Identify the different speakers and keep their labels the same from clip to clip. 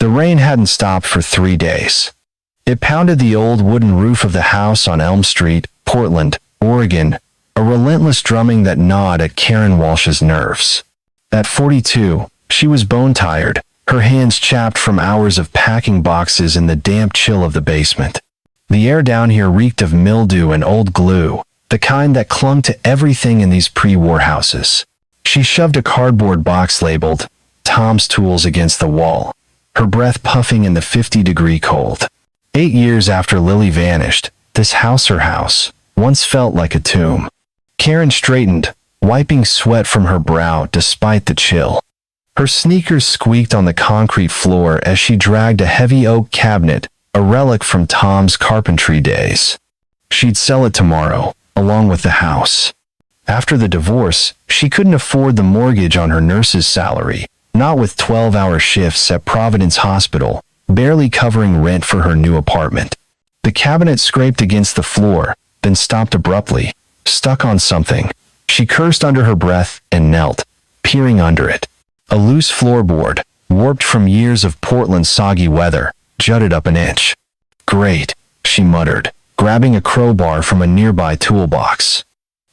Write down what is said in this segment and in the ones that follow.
Speaker 1: The rain hadn't stopped for 3 days. It pounded the old wooden roof of the house on Elm Street, Portland, Oregon, a relentless drumming that gnawed at Karen Walsh's nerves. At 42, she was bone-tired, her hands chapped from hours of packing boxes in the damp chill of the basement. The air down here reeked of mildew and old glue, the kind that clung to everything in these pre-war houses. She shoved a cardboard box labeled Tom's Tools against the wall, her breath puffing in the 50-degree cold. 8 years after Lily vanished, this her house, once felt like a tomb. Karen straightened, wiping sweat from her brow despite the chill. Her sneakers squeaked on the concrete floor as she dragged a heavy oak cabinet, a relic from Tom's carpentry days. She'd sell it tomorrow, along with the house. After the divorce, she couldn't afford the mortgage on her nurse's salary, not with 12-hour shifts at Providence Hospital, barely covering rent for her new apartment. The cabinet scraped against the floor, then stopped abruptly, stuck on something. She cursed under her breath and knelt, peering under it. A loose floorboard, warped from years of Portland's soggy weather, jutted up an inch. "Great," she muttered, grabbing a crowbar from a nearby toolbox.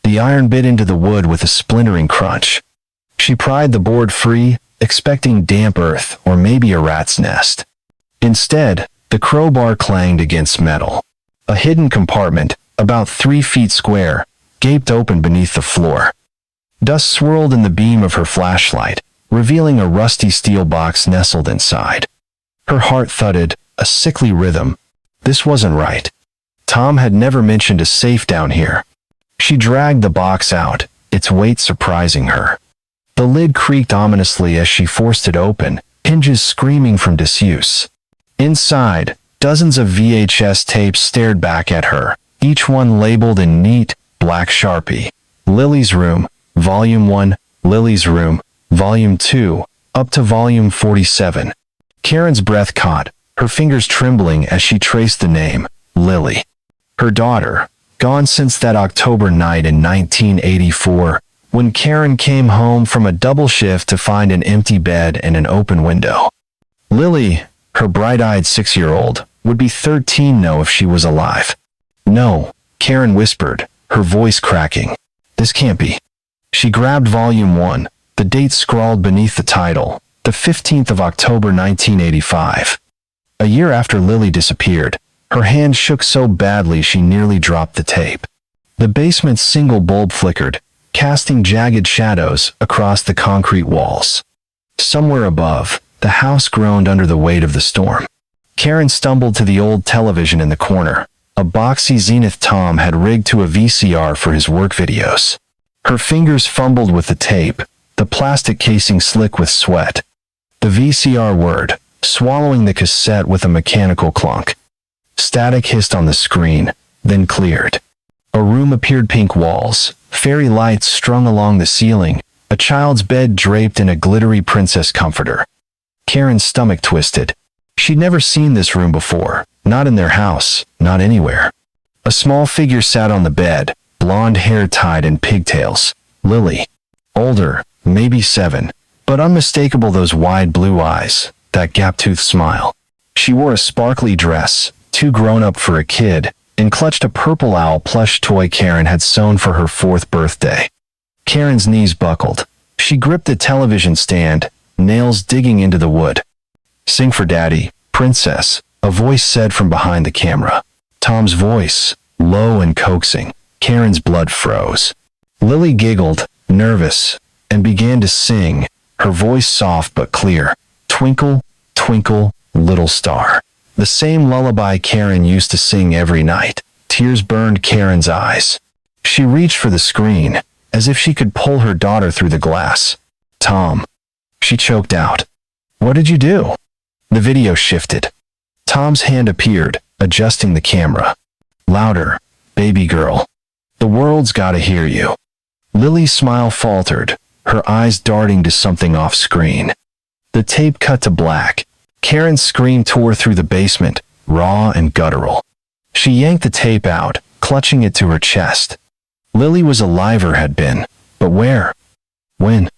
Speaker 1: The iron bit into the wood with a splintering crunch. She pried the board free, expecting damp earth or maybe a rat's nest. Instead, the crowbar clanged against metal. A hidden compartment, about 3 feet square, gaped open beneath the floor. Dust swirled in the beam of her flashlight, revealing a rusty steel box nestled inside. Her heart thudded, a sickly rhythm. This wasn't right. Tom had never mentioned a safe down here. She dragged the box out, its weight surprising her. The lid creaked ominously as she forced it open, hinges screaming from disuse. Inside, dozens of VHS tapes stared back at her, each one labeled in neat, black Sharpie. Lily's Room, Volume 1, Lily's Room, Volume 2, up to Volume 47. Karen's breath caught, her fingers trembling as she traced the name, Lily. Her daughter, gone since that October night in 1984, when Karen came home from a double shift to find an empty bed and an open window. Lily, her bright-eyed 6-year-old, would be 13 now if she was alive. "No," Karen whispered, her voice cracking. "This can't be." She grabbed Volume 1, the date scrawled beneath the title, the 15th of October 1985. A year after Lily disappeared, her hand shook so badly she nearly dropped the tape. The basement's single bulb flickered, casting jagged shadows across the concrete walls. Somewhere above, the house groaned under the weight of the storm. Karen stumbled to the old television in the corner, a boxy Zenith Tom had rigged to a VCR for his work videos. Her fingers fumbled with the tape, the plastic casing slick with sweat. The VCR whirred, swallowing the cassette with a mechanical clunk. Static hissed on the screen, then cleared. A room appeared, pink walls, fairy lights strung along the ceiling, a child's bed draped in a glittery princess comforter. Karen's stomach twisted. She'd never seen this room before, not in their house, not anywhere. A small figure sat on the bed, blonde hair tied in pigtails. Lily. Older, maybe 7, but unmistakable those wide blue eyes, that gap-toothed smile. She wore a sparkly dress, too grown-up for a kid, and clutched a purple owl plush toy Karen had sewn for her 4th birthday. Karen's knees buckled. She gripped the television stand, nails digging into the wood. "Sing for Daddy, Princess," a voice said from behind the camera. Tom's voice, low and coaxing. Karen's blood froze. Lily giggled, nervous, and began to sing, her voice soft but clear. "Twinkle, twinkle, little star." The same lullaby Karen used to sing every night. Tears burned Karen's eyes. She reached for the screen, as if she could pull her daughter through the glass. "Tom," she choked out. "What did you do?" The video shifted. Tom's hand appeared, adjusting the camera. "Louder, baby girl. The world's gotta hear you." Lily's smile faltered, her eyes darting to something off-screen. The tape cut to black. Karen's scream tore through the basement, raw and guttural. She yanked the tape out, clutching it to her chest. Lily was alive or had been, but where? When?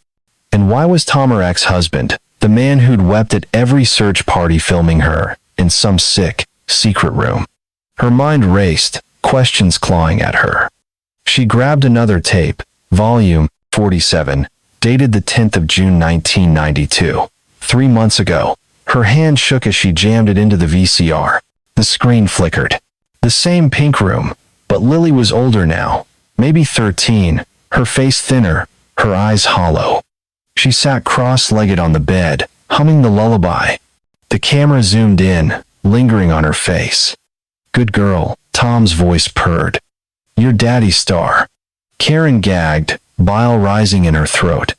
Speaker 1: And why was Tom her ex-husband, The man who'd wept at every search party filming her in some sick, secret room. Her mind raced, questions clawing at her. She grabbed another tape, volume 47, dated the 10th of June 1992. 3 months ago. Her hand shook as she jammed it into the VCR. The screen flickered. The same pink room, but Lily was older now, maybe 13, her face thinner, her eyes hollow. She sat cross-legged on the bed, humming the lullaby. The camera zoomed in, lingering on her face. "Good girl," Tom's voice purred. "You're Daddy's star." Karen gagged, bile rising in her throat.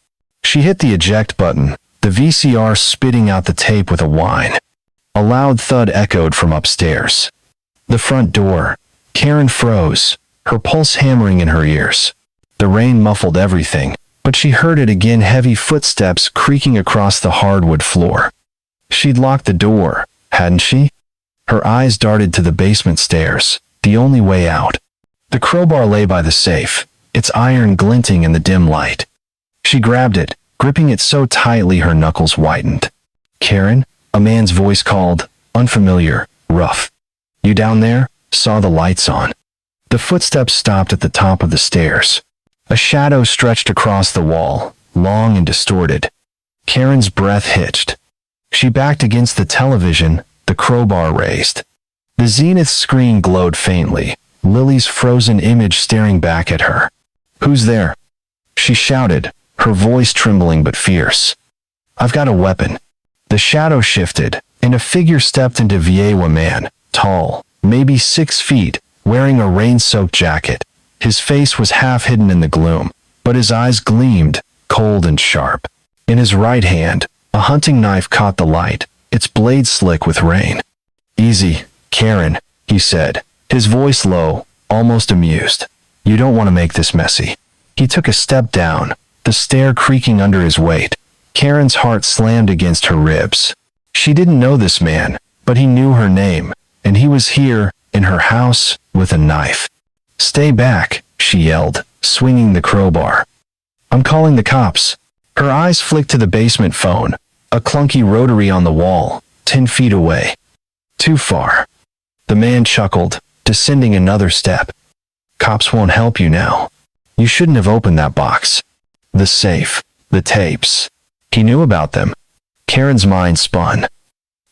Speaker 1: She hit the eject button, the VCR spitting out the tape with a whine. A loud thud echoed from upstairs. The front door. Karen froze, her pulse hammering in her ears. The rain muffled everything, but she heard it again, heavy footsteps creaking across the hardwood floor. She'd locked the door, hadn't she? Her eyes darted to the basement stairs, the only way out. The crowbar lay by the safe, its iron glinting in the dim light. She grabbed it, gripping it so tightly her knuckles whitened. "Karen?" A man's voice called, unfamiliar, rough. "You down there?" Saw the lights on. The footsteps stopped at the top of the stairs. A shadow stretched across the wall, long and distorted. Karen's breath hitched. She backed against the television, the crowbar raised. The zenith screen glowed faintly, Lily's frozen image staring back at her. "Who's there?" She shouted, her voice trembling but fierce. "I've got a weapon." The shadow shifted, and a figure stepped into view. A man, tall, maybe 6 feet, wearing a rain-soaked jacket. His face was half hidden in the gloom, but his eyes gleamed, cold and sharp. In his right hand, a hunting knife caught the light, its blade slick with rain. "Easy, Karen," he said, his voice low, almost amused. "You don't want to make this messy." He took a step down, the stair creaking under his weight. Karen's heart slammed against her ribs. She didn't know this man, but he knew her name, and he was here, in her house, with a knife. "Stay back," she yelled, swinging the crowbar. "I'm calling the cops." Her eyes flicked to the basement phone, a clunky rotary on the wall, 10 feet away. "Too far." The man chuckled, descending another step. "Cops won't help you now. You shouldn't have opened that box." The safe, the tapes. He knew about them. Karen's mind spun.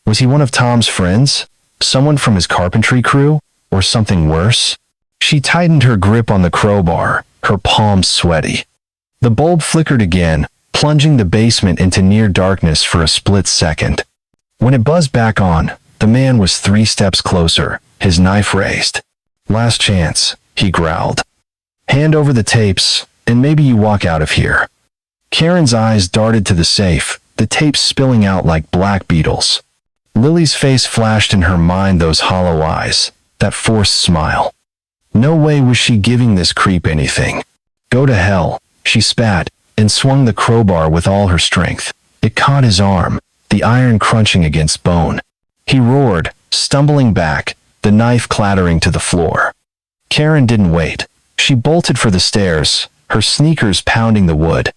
Speaker 1: Was he one of Tom's friends? Someone from his carpentry crew? Or something worse? She tightened her grip on the crowbar, her palms sweaty. The bulb flickered again, plunging the basement into near darkness for a split second. When it buzzed back on, the man was 3 steps closer, his knife raised. "Last chance," he growled. "Hand over the tapes, and maybe you walk out of here." Karen's eyes darted to the safe, the tapes spilling out like black beetles. Lily's face flashed in her mind, those hollow eyes, that forced smile. No way was she giving this creep anything. "Go to hell," she spat, and swung the crowbar with all her strength. It caught his arm, the iron crunching against bone. He roared, stumbling back, the knife clattering to the floor. Karen didn't wait. She bolted for the stairs, her sneakers pounding the wood.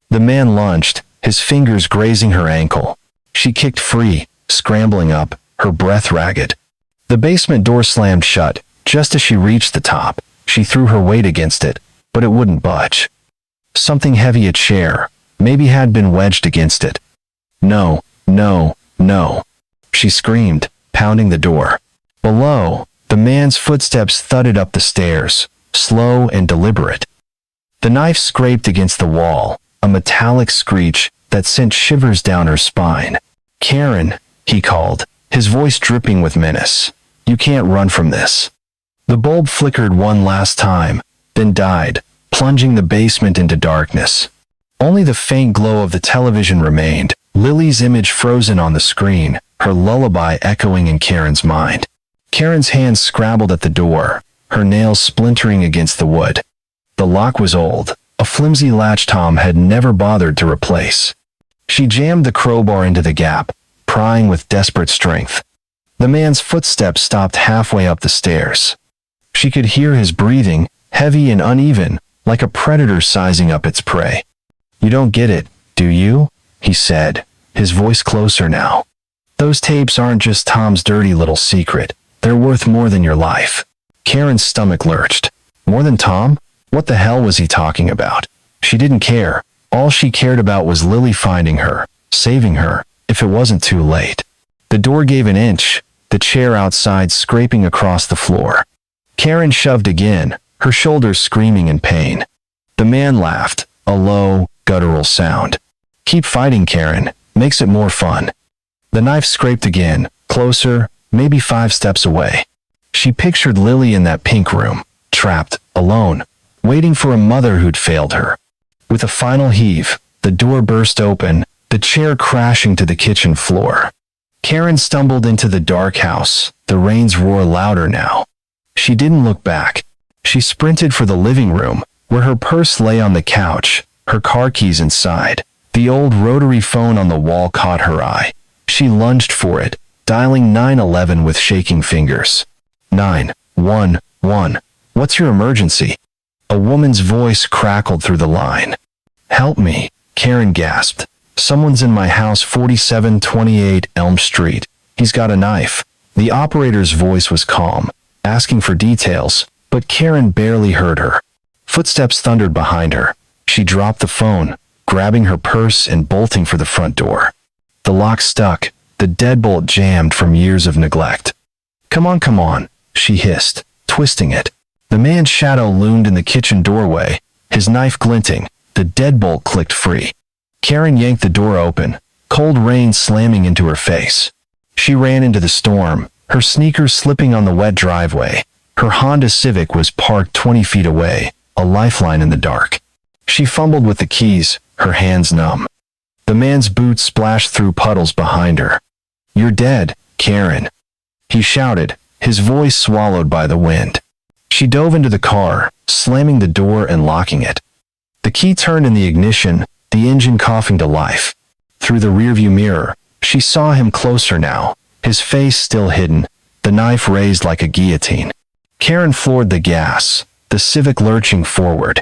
Speaker 1: The man lunged, his fingers grazing her ankle. She kicked free, scrambling up, her breath ragged. The basement door slammed shut. Just as she reached the top, she threw her weight against it, but it wouldn't budge. Something heavy, a chair, maybe had been wedged against it. "No, no, no," she screamed, pounding the door. Below, the man's footsteps thudded up the stairs, slow and deliberate. The knife scraped against the wall, a metallic screech that sent shivers down her spine. "Karen," he called, his voice dripping with menace. "You can't run from this." The bulb flickered one last time, then died, plunging the basement into darkness. Only the faint glow of the television remained, Lily's image frozen on the screen, her lullaby echoing in Karen's mind. Karen's hands scrabbled at the door, her nails splintering against the wood. The lock was old, a flimsy latch Tom had never bothered to replace. She jammed the crowbar into the gap, prying with desperate strength. The man's footsteps stopped halfway up the stairs. She could hear his breathing, heavy and uneven, like a predator sizing up its prey. "You don't get it, do you?" he said, his voice closer now. "Those tapes aren't just Tom's dirty little secret. They're worth more than your life." Karen's stomach lurched. More than Tom? What the hell was he talking about? She didn't care. All she cared about was Lily finding her, saving her, if it wasn't too late. The door gave an inch, the chair outside scraping across the floor. Karen shoved again, her shoulders screaming in pain. The man laughed, a low, guttural sound. "Keep fighting, Karen. Makes it more fun." The knife scraped again, closer, maybe 5 steps away. She pictured Lily in that pink room, trapped, alone, waiting for a mother who'd failed her. With a final heave, the door burst open, the chair crashing to the kitchen floor. Karen stumbled into the dark house, the rain's roar louder now. She didn't look back. She sprinted for the living room, where her purse lay on the couch, her car keys inside. The old rotary phone on the wall caught her eye. She lunged for it, dialing 911 with shaking fingers. 911. "What's your emergency?" A woman's voice crackled through the line. "Help me," Karen gasped. "Someone's in my house, 4728 Elm Street. He's got a knife." The operator's voice was calm, asking for details, but Karen barely heard her. Footsteps thundered behind her. She dropped the phone, grabbing her purse and bolting for the front door. The lock stuck, the deadbolt jammed from years of neglect. Come on, she hissed, twisting it. The man's shadow loomed in the kitchen doorway, his knife glinting. The deadbolt clicked free. Karen yanked the door open, cold rain slamming into her face. She ran into the storm, her sneakers slipping on the wet driveway. Her Honda Civic was parked 20 feet away, a lifeline in the dark. She fumbled with the keys, her hands numb. The man's boots splashed through puddles behind her. "You're dead, Karen," he shouted, his voice swallowed by the wind. She dove into the car, slamming the door and locking it. The key turned in the ignition, the engine coughing to life. Through the rearview mirror, she saw him closer now, his face still hidden, the knife raised like a guillotine. Karen floored the gas, the Civic lurching forward.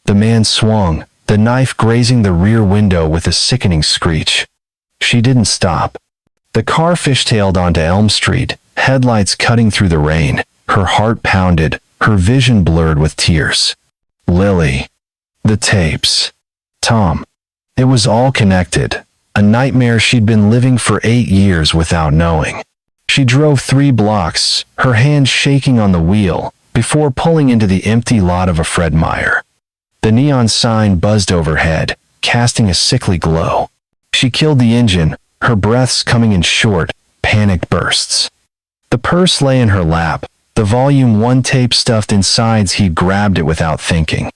Speaker 1: The man swung, the knife grazing the rear window with a sickening screech. She didn't stop. The car fishtailed onto Elm Street, headlights cutting through the rain. Her heart pounded, her vision blurred with tears. Lily. The tapes. Tom. It was all connected, a nightmare she'd been living for 8 years without knowing. She drove 3 blocks, her hand shaking on the wheel, before pulling into the empty lot of a Fred Meyer. The neon sign buzzed overhead, casting a sickly glow. She killed the engine, her breaths coming in short, panicked bursts. The purse lay in her lap, the volume 1 tape stuffed inside. He grabbed it without thinking.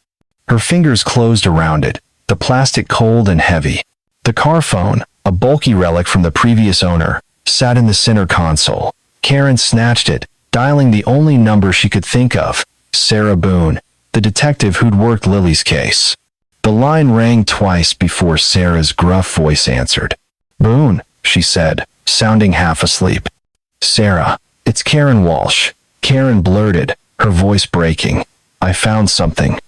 Speaker 1: Her fingers closed around it, the plastic cold and heavy. The car phone, a bulky relic from the previous owner, sat in the center console. Karen snatched it, dialing the only number she could think of, Sarah Boone, the detective who'd worked Lily's case. The line rang twice before Sarah's gruff voice answered. "Boone," she said, sounding half asleep. "Sarah, it's Karen Walsh," Karen blurted, her voice breaking. "I found something.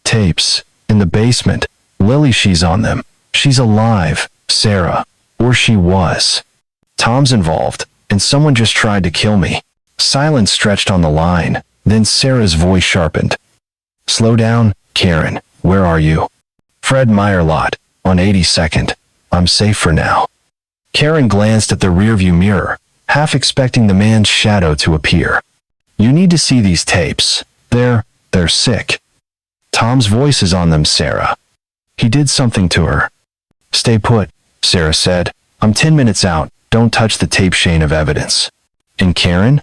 Speaker 1: Tapes. In the basement. Lily, she's on them. She's alive, Sarah. Or she was. Tom's involved, and someone just tried to kill me." Silence stretched on the line, then Sarah's voice sharpened. "Slow down, Karen. Where are you?" "Fred Meyer lot, on 82nd. I'm safe for now." Karen glanced at the rearview mirror, half expecting the man's shadow to appear. "You need to see these tapes. They're sick. Tom's voice is on them, Sarah. He did something to her." "Stay put," Sarah said. "I'm 10 minutes out. Don't touch the tape chain of evidence." "And Karen?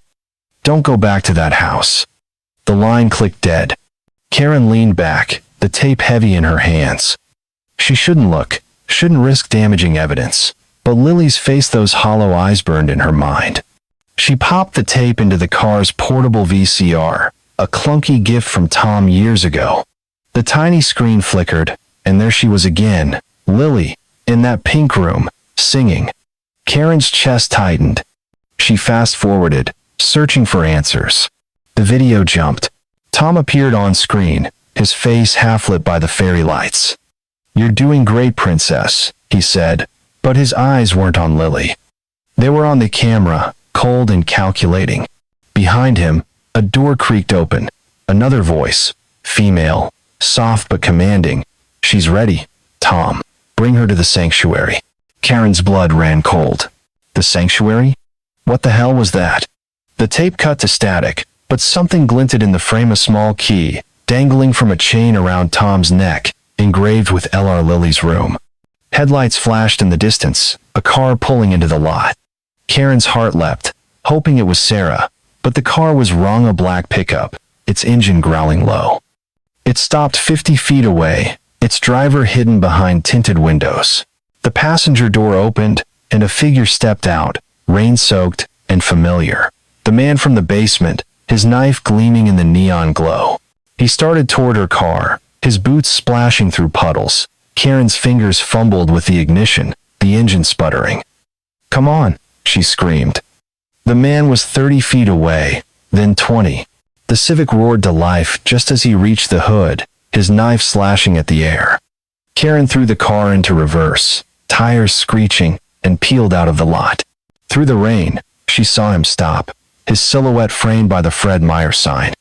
Speaker 1: Don't go back to that house." The line clicked dead. Karen leaned back, the tape heavy in her hands. She shouldn't look, shouldn't risk damaging evidence. But Lily's face, those hollow eyes burned in her mind. She popped the tape into the car's portable VCR, a clunky gift from Tom years ago. The tiny screen flickered, and there she was again, Lily, in that pink room, singing. Karen's chest tightened. She fast-forwarded, searching for answers. The video jumped. Tom appeared on screen, his face half lit by the fairy lights. "You're doing great, princess," he said, But his eyes weren't on Lily. They were on the camera, cold and calculating. Behind him, a door creaked open. Another voice, female, soft but commanding. "She's ready, Tom. Bring her to the sanctuary." Karen's blood ran cold. The sanctuary? What the hell was that? The tape cut to static, but something glinted in the frame, a small key, dangling from a chain around Tom's neck, engraved with L.R. Lily's room. Headlights flashed in the distance, a car pulling into the lot. Karen's heart leapt, hoping it was Sarah, but the car was wrong, a black pickup, its engine growling low. It stopped 50 feet away, its driver hidden behind tinted windows. The passenger door opened, and a figure stepped out, rain-soaked and familiar. The man from the basement, his knife gleaming in the neon glow. He started toward her car, his boots splashing through puddles. Karen's fingers fumbled with the ignition, the engine sputtering. "Come on," she screamed. The man was 30 feet away, then 20. The Civic roared to life just as he reached the hood, his knife slashing at the air. Karen threw the car into reverse, tires screeching, and peeled out of the lot. Through the rain, she saw him stop, his silhouette framed by the Fred Meyer sign.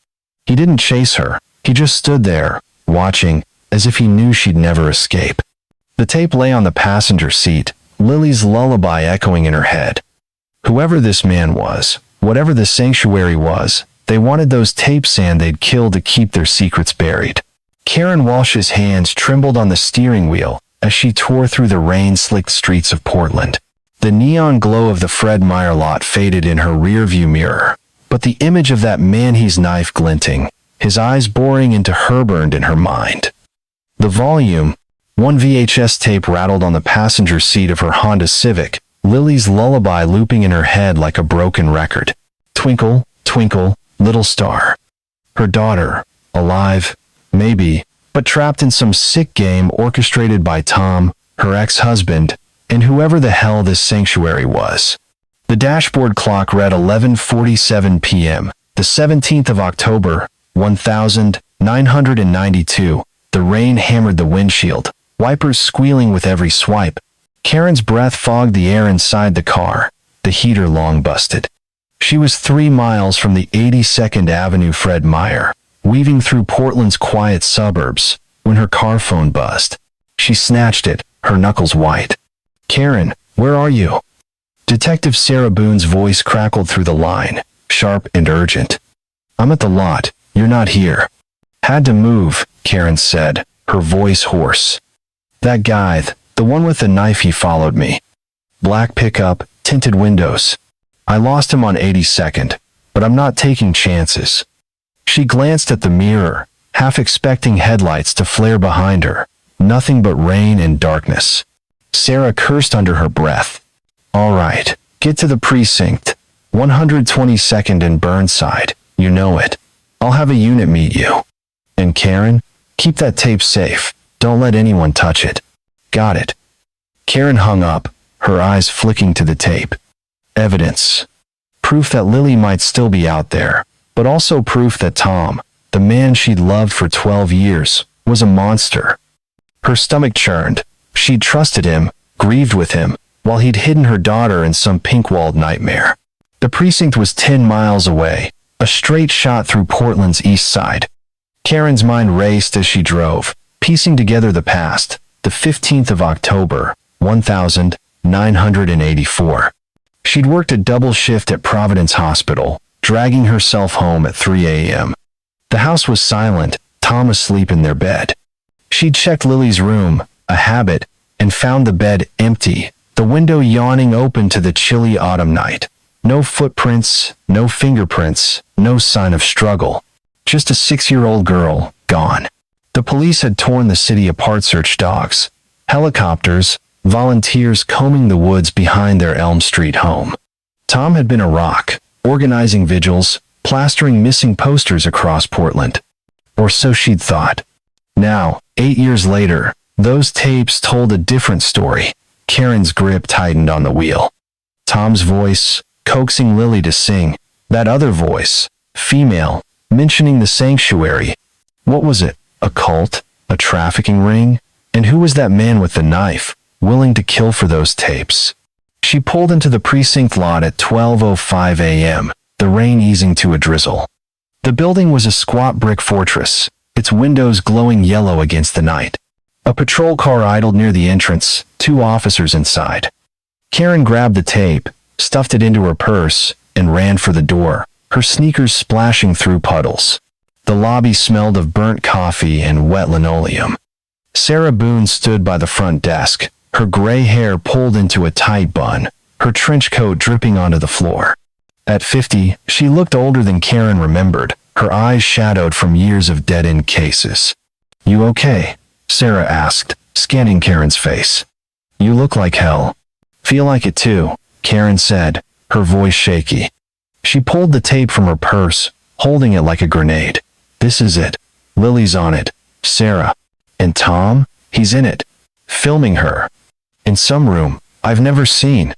Speaker 1: He didn't chase her, he just stood there, watching, as if he knew she'd never escape. The tape lay on the passenger seat, Lily's lullaby echoing in her head. Whoever this man was, whatever the sanctuary was, they wanted those tapes and they'd kill to keep their secrets buried. Karen Walsh's hands trembled on the steering wheel as she tore through the rain-slicked streets of Portland. The neon glow of the Fred Meyer lot faded in her rearview mirror, but the image of that man, his knife glinting, his eyes boring into her, burned in her mind. The volume, one VHS tape rattled on the passenger seat of her Honda Civic, Lily's lullaby looping in her head like a broken record. Twinkle, twinkle, little star. Her daughter, alive, maybe, but trapped in some sick game orchestrated by Tom, her ex-husband, and whoever the hell this sanctuary was. The dashboard clock read 11:47 p.m., the 17th of October, 1992. The rain hammered the windshield, wipers squealing with every swipe. Karen's breath fogged the air inside the car, the heater long busted. She was 3 miles from the 82nd Avenue Fred Meyer, weaving through Portland's quiet suburbs, when her car phone buzzed. She snatched it, her knuckles white. "Karen, where are you?" Detective Sarah Boone's voice crackled through the line, sharp and urgent. "I'm at the lot, you're not here." "Had to move," Karen said, her voice hoarse. "That guy, the one with the knife, he followed me. Black pickup, tinted windows. I lost him on 82nd, but I'm not taking chances." She glanced at the mirror, half expecting headlights to flare behind her. Nothing but rain and darkness. Sarah cursed under her breath. "All right, get to the precinct, 122nd and Burnside, you know it. I'll have a unit meet you. And Karen, keep that tape safe, don't let anyone touch it." "Got it." Karen hung up, her eyes flicking to the tape. Evidence. Proof that Lily might still be out there, but also proof that Tom, the man she'd loved for 12 years, was a monster. Her stomach churned. She'd trusted him, grieved with him, while he'd hidden her daughter in some pink-walled nightmare. The precinct was 10 miles away, a straight shot through Portland's east side. Karen's mind raced as she drove, piecing together the past, the 15th of October, 1984. She'd worked a double shift at Providence Hospital, dragging herself home at 3 a.m. The house was silent, Tom asleep in their bed. She'd checked Lily's room, a habit, and found the bed empty, the window yawning open to the chilly autumn night. No footprints, no fingerprints, no sign of struggle. Just a 6-year-old girl, gone. The police had torn the city apart, search dogs, helicopters, volunteers combing the woods behind their Elm Street home. Tom had been a rock, organizing vigils, plastering missing posters across Portland. Or so she'd thought. Now, 8 years later, those tapes told a different story. Karen's grip tightened on the wheel. Tom's voice, coaxing Lily to sing. That other voice, female, mentioning the sanctuary. What was it? A cult? A trafficking ring? And who was that man with the knife? willing to kill for those tapes. She pulled into the precinct lot at 12:05 a.m., the rain easing to a drizzle. The building was a squat brick fortress, its windows glowing yellow against the night. A patrol car idled near the entrance, 2 officers inside. Karen grabbed the tape, stuffed it into her purse, and ran for the door, her sneakers splashing through puddles. The lobby smelled of burnt coffee and wet linoleum. Sarah Boone stood by the front desk, her gray hair pulled into a tight bun, her trench coat dripping onto the floor. At 50, she looked older than Karen remembered, her eyes shadowed from years of dead-end cases. "You okay?" Sarah asked, scanning Karen's face. "You look like hell." "Feel like it too," Karen said, her voice shaky. She pulled the tape from her purse, holding it like a grenade. "This is it. Lily's on it, Sarah. And Tom? He's in it. Filming her. In some room I've never seen."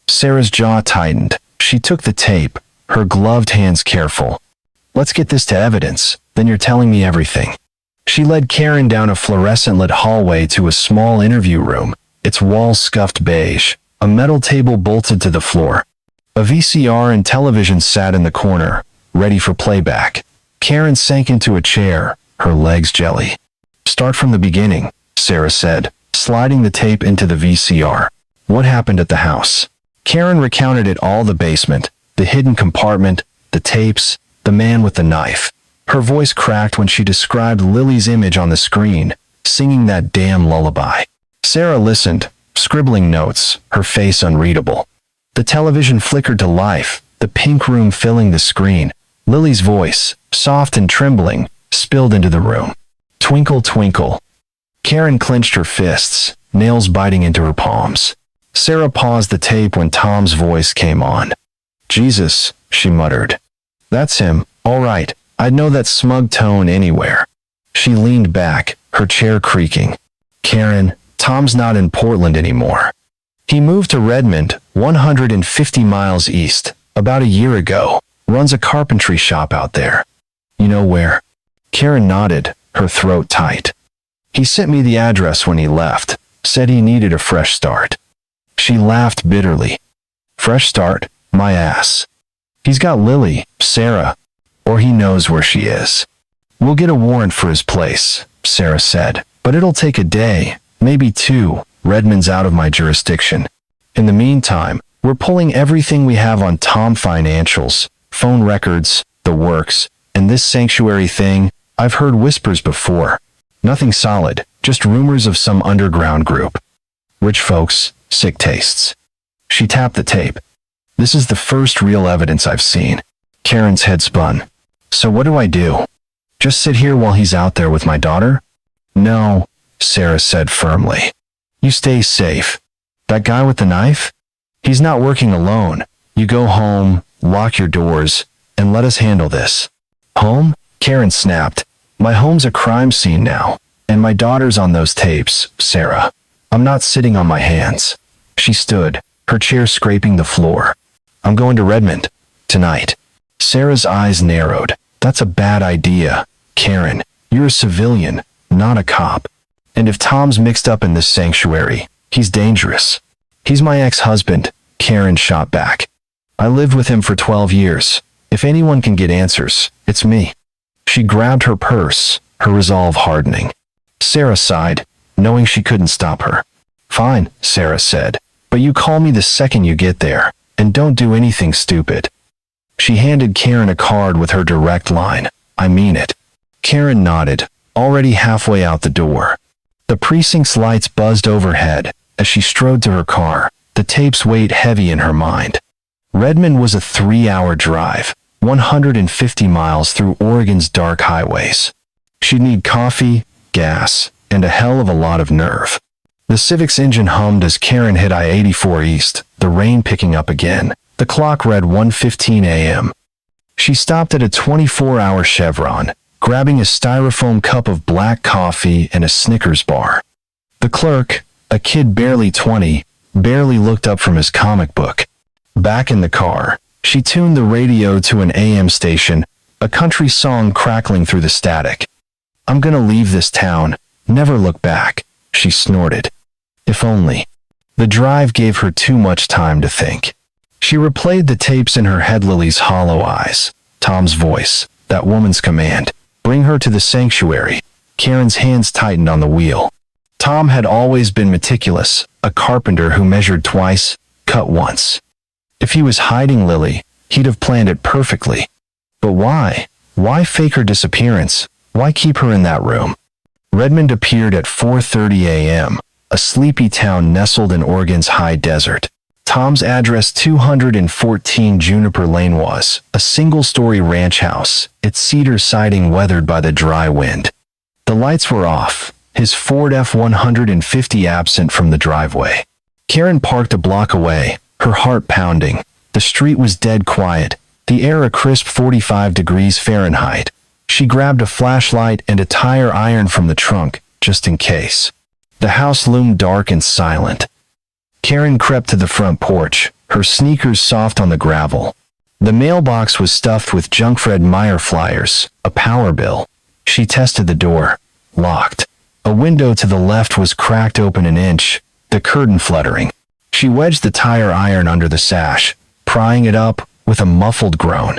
Speaker 1: Sarah's jaw tightened. She took the tape, her gloved hands careful. "Let's get this to evidence, then you're telling me everything." She led Karen down a fluorescent-lit hallway to a small interview room, its walls scuffed beige, a metal table bolted to the floor. A VCR and television sat in the corner, ready for playback. Karen sank into a chair, her legs jelly. "Start from the beginning," Sarah said, sliding the tape into the VCR. "What happened at the house?" Karen recounted it all: the basement, the hidden compartment, the tapes, the man with the knife. Her voice cracked when she described Lily's image on the screen, singing that damn lullaby. Sarah listened, scribbling notes, her face unreadable. The television flickered to life, the pink room filling the screen. Lily's voice, soft and trembling, spilled into the room. "Twinkle, twinkle." Karen clenched her fists, nails biting into her palms. Sarah paused the tape when Tom's voice came on. "Jesus," she muttered. "That's him, all right. I'd know that smug tone anywhere." She leaned back, her chair creaking. "Karen, Tom's not in Portland anymore. He moved to Redmond, 150 miles east, about a year ago. Runs a carpentry shop out there." "You know where?" Karen nodded, her throat tight. "He sent me the address when he left, said he needed a fresh start." She laughed bitterly. "Fresh start? My ass. He's got Lily, Sarah, or he knows where she is." "We'll get a warrant for his place," Sarah said, "but it'll take a day, maybe 2. Redmond's out of my jurisdiction. In the meantime, we're pulling everything we have on Tom: financials, phone records, the works, and this sanctuary thing. I've heard whispers before. Nothing solid, just rumors of some underground group. Rich folks, sick tastes." She tapped the tape. "This is the first real evidence I've seen." Karen's head spun. "So what do I do? Just sit here while he's out there with my daughter?" "No," Sarah said firmly. "You stay safe. That guy with the knife? He's not working alone. You go home, lock your doors, and let us handle this." "Home?" Karen snapped. "My home's a crime scene now, and my daughter's on those tapes, Sarah. I'm not sitting on my hands." She stood, her chair scraping the floor. "I'm going to Redmond. Tonight." Sarah's eyes narrowed. "That's a bad idea, Karen. You're a civilian, not a cop. And if Tom's mixed up in this sanctuary, he's dangerous." "He's my ex-husband," Karen shot back. "I lived with him for 12 years. If anyone can get answers, it's me." She grabbed her purse, her resolve hardening. Sarah sighed, knowing she couldn't stop her. "Fine," Sarah said, "but you call me the second you get there, and don't do anything stupid." She handed Karen a card with her direct line. "I mean it." Karen nodded, already halfway out the door. The precinct's lights buzzed overhead as she strode to her car, the tapes weighed heavy in her mind. Redmond was a 3-hour drive, 150 miles through Oregon's dark highways. She'd need coffee, gas, and a hell of a lot of nerve. The Civic's engine hummed as Karen hit I-84 East, the rain picking up again. The clock read 1:15 a.m. She stopped at a 24-hour Chevron, grabbing a styrofoam cup of black coffee and a Snickers bar. The clerk, a kid barely 20, barely looked up from his comic book. Back in the car, she tuned the radio to an AM station, a country song crackling through the static. "I'm gonna leave this town, never look back," she snorted. If only. The drive gave her too much time to think. She replayed the tapes in her head, Lily's hollow eyes, Tom's voice, that woman's command, bring her to the sanctuary. Karen's hands tightened on the wheel. Tom had always been meticulous, a carpenter who measured twice, cut once. If he was hiding Lily, he'd have planned it perfectly. But why? Why fake her disappearance? Why keep her in that room? Redmond appeared at 4:30 a.m., a sleepy town nestled in Oregon's high desert. Tom's address 214 Juniper Lane was a single-story ranch house, its cedar siding weathered by the dry wind. The lights were off, his Ford F-150 absent from the driveway. Karen parked a block away, her heart pounding. The street was dead quiet, the air a crisp 45 degrees Fahrenheit. She grabbed a flashlight and a tire iron from the trunk, just in case. The house loomed dark and silent. Karen crept to the front porch, her sneakers soft on the gravel. The mailbox was stuffed with junk Fred Meyer flyers, a power bill. She tested the door. Locked. A window to the left was cracked open an inch, the curtain fluttering. She wedged the tire iron under the sash, prying it up with a muffled groan.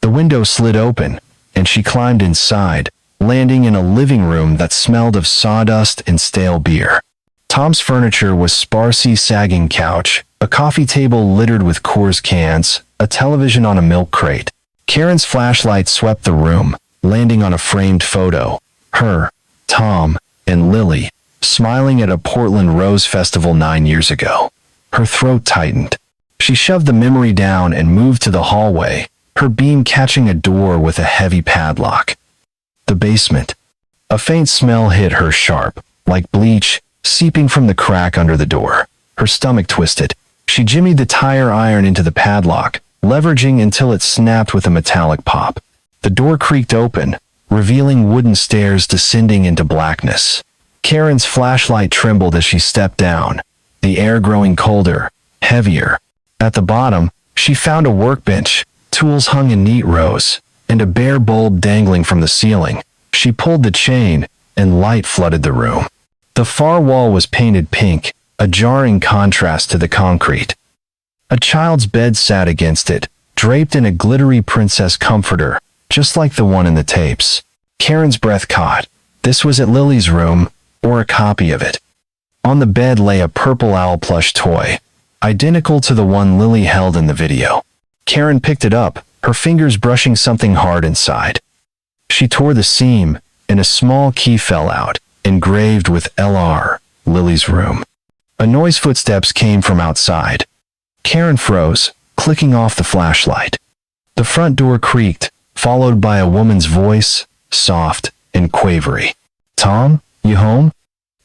Speaker 1: The window slid open, and she climbed inside, landing in a living room that smelled of sawdust and stale beer. Tom's furniture was sparsely sagging couch, a coffee table littered with Coors cans, a television on a milk crate. Karen's flashlight swept the room, landing on a framed photo. Her, Tom, and Lily, smiling at a Portland Rose Festival 9 years ago. Her throat tightened. She shoved the memory down and moved to the hallway, her beam catching a door with a heavy padlock. The basement. A faint smell hit her sharp, like bleach, seeping from the crack under the door. Her stomach twisted. She jimmied the tire iron into the padlock, leveraging until it snapped with a metallic pop. The door creaked open, revealing wooden stairs descending into blackness. Karen's flashlight trembled as she stepped down, the air growing colder, heavier. At the bottom, she found a workbench, tools hung in neat rows, and a bare bulb dangling from the ceiling. She pulled the chain, and light flooded the room. The far wall was painted pink, a jarring contrast to the concrete. A child's bed sat against it, draped in a glittery princess comforter, just like the one in the tapes. Karen's breath caught. This was at Lily's room, or a copy of it. On the bed lay a purple owl plush toy, identical to the one Lily held in the video. Karen picked it up, her fingers brushing something hard inside. She tore the seam, and a small key fell out, engraved with LR, Lily's room. A noise footsteps came from outside. Karen froze, clicking off the flashlight. The front door creaked, followed by a woman's voice, soft and quavery. "Tom, you home?"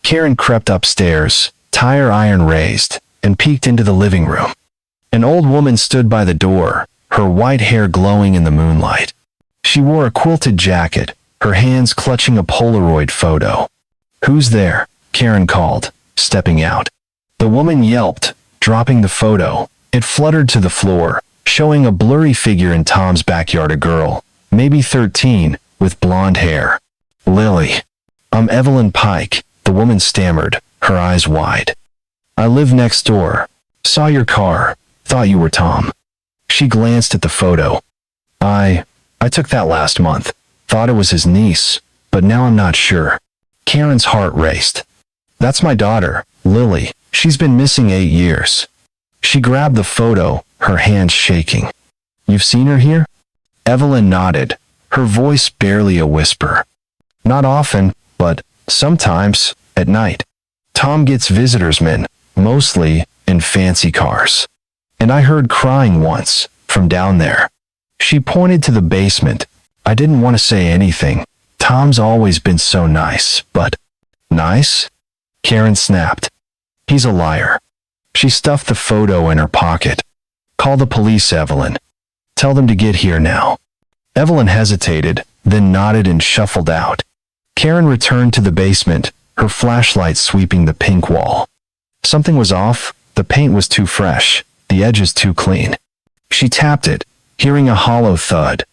Speaker 1: Karen crept upstairs, tire iron raised, and peeked into the living room. An old woman stood by the door, her white hair glowing in the moonlight. She wore a quilted jacket, her hands clutching a Polaroid photo. "Who's there?" Karen called, stepping out. The woman yelped, dropping the photo. It fluttered to the floor, showing a blurry figure in Tom's backyard, a girl, maybe 13, with blonde hair. "Lily. I'm Evelyn Pike," the woman stammered, her eyes wide. "I live next door. Saw your car. Thought you were Tom." She glanced at the photo. I took that last month. Thought it was his niece, but now I'm not sure." Karen's heart raced. "That's my daughter, Lily. She's been missing 8 years." She grabbed the photo, her hands shaking. "You've seen her here?" Evelyn nodded, her voice barely a whisper. "Not often, but sometimes, at night. Tom gets visitors men, mostly in fancy cars. And I heard crying once, from down there." She pointed to the basement. "I didn't want to say anything. Tom's always been so nice, but..." "Nice?" Karen snapped. "He's a liar." She stuffed the photo in her pocket. "Call the police, Evelyn. Tell them to get here now." Evelyn hesitated, then nodded and shuffled out. Karen returned to the basement, her flashlight sweeping the pink wall. Something was off. The paint was too fresh, the edges too clean. She tapped it, hearing a hollow thud.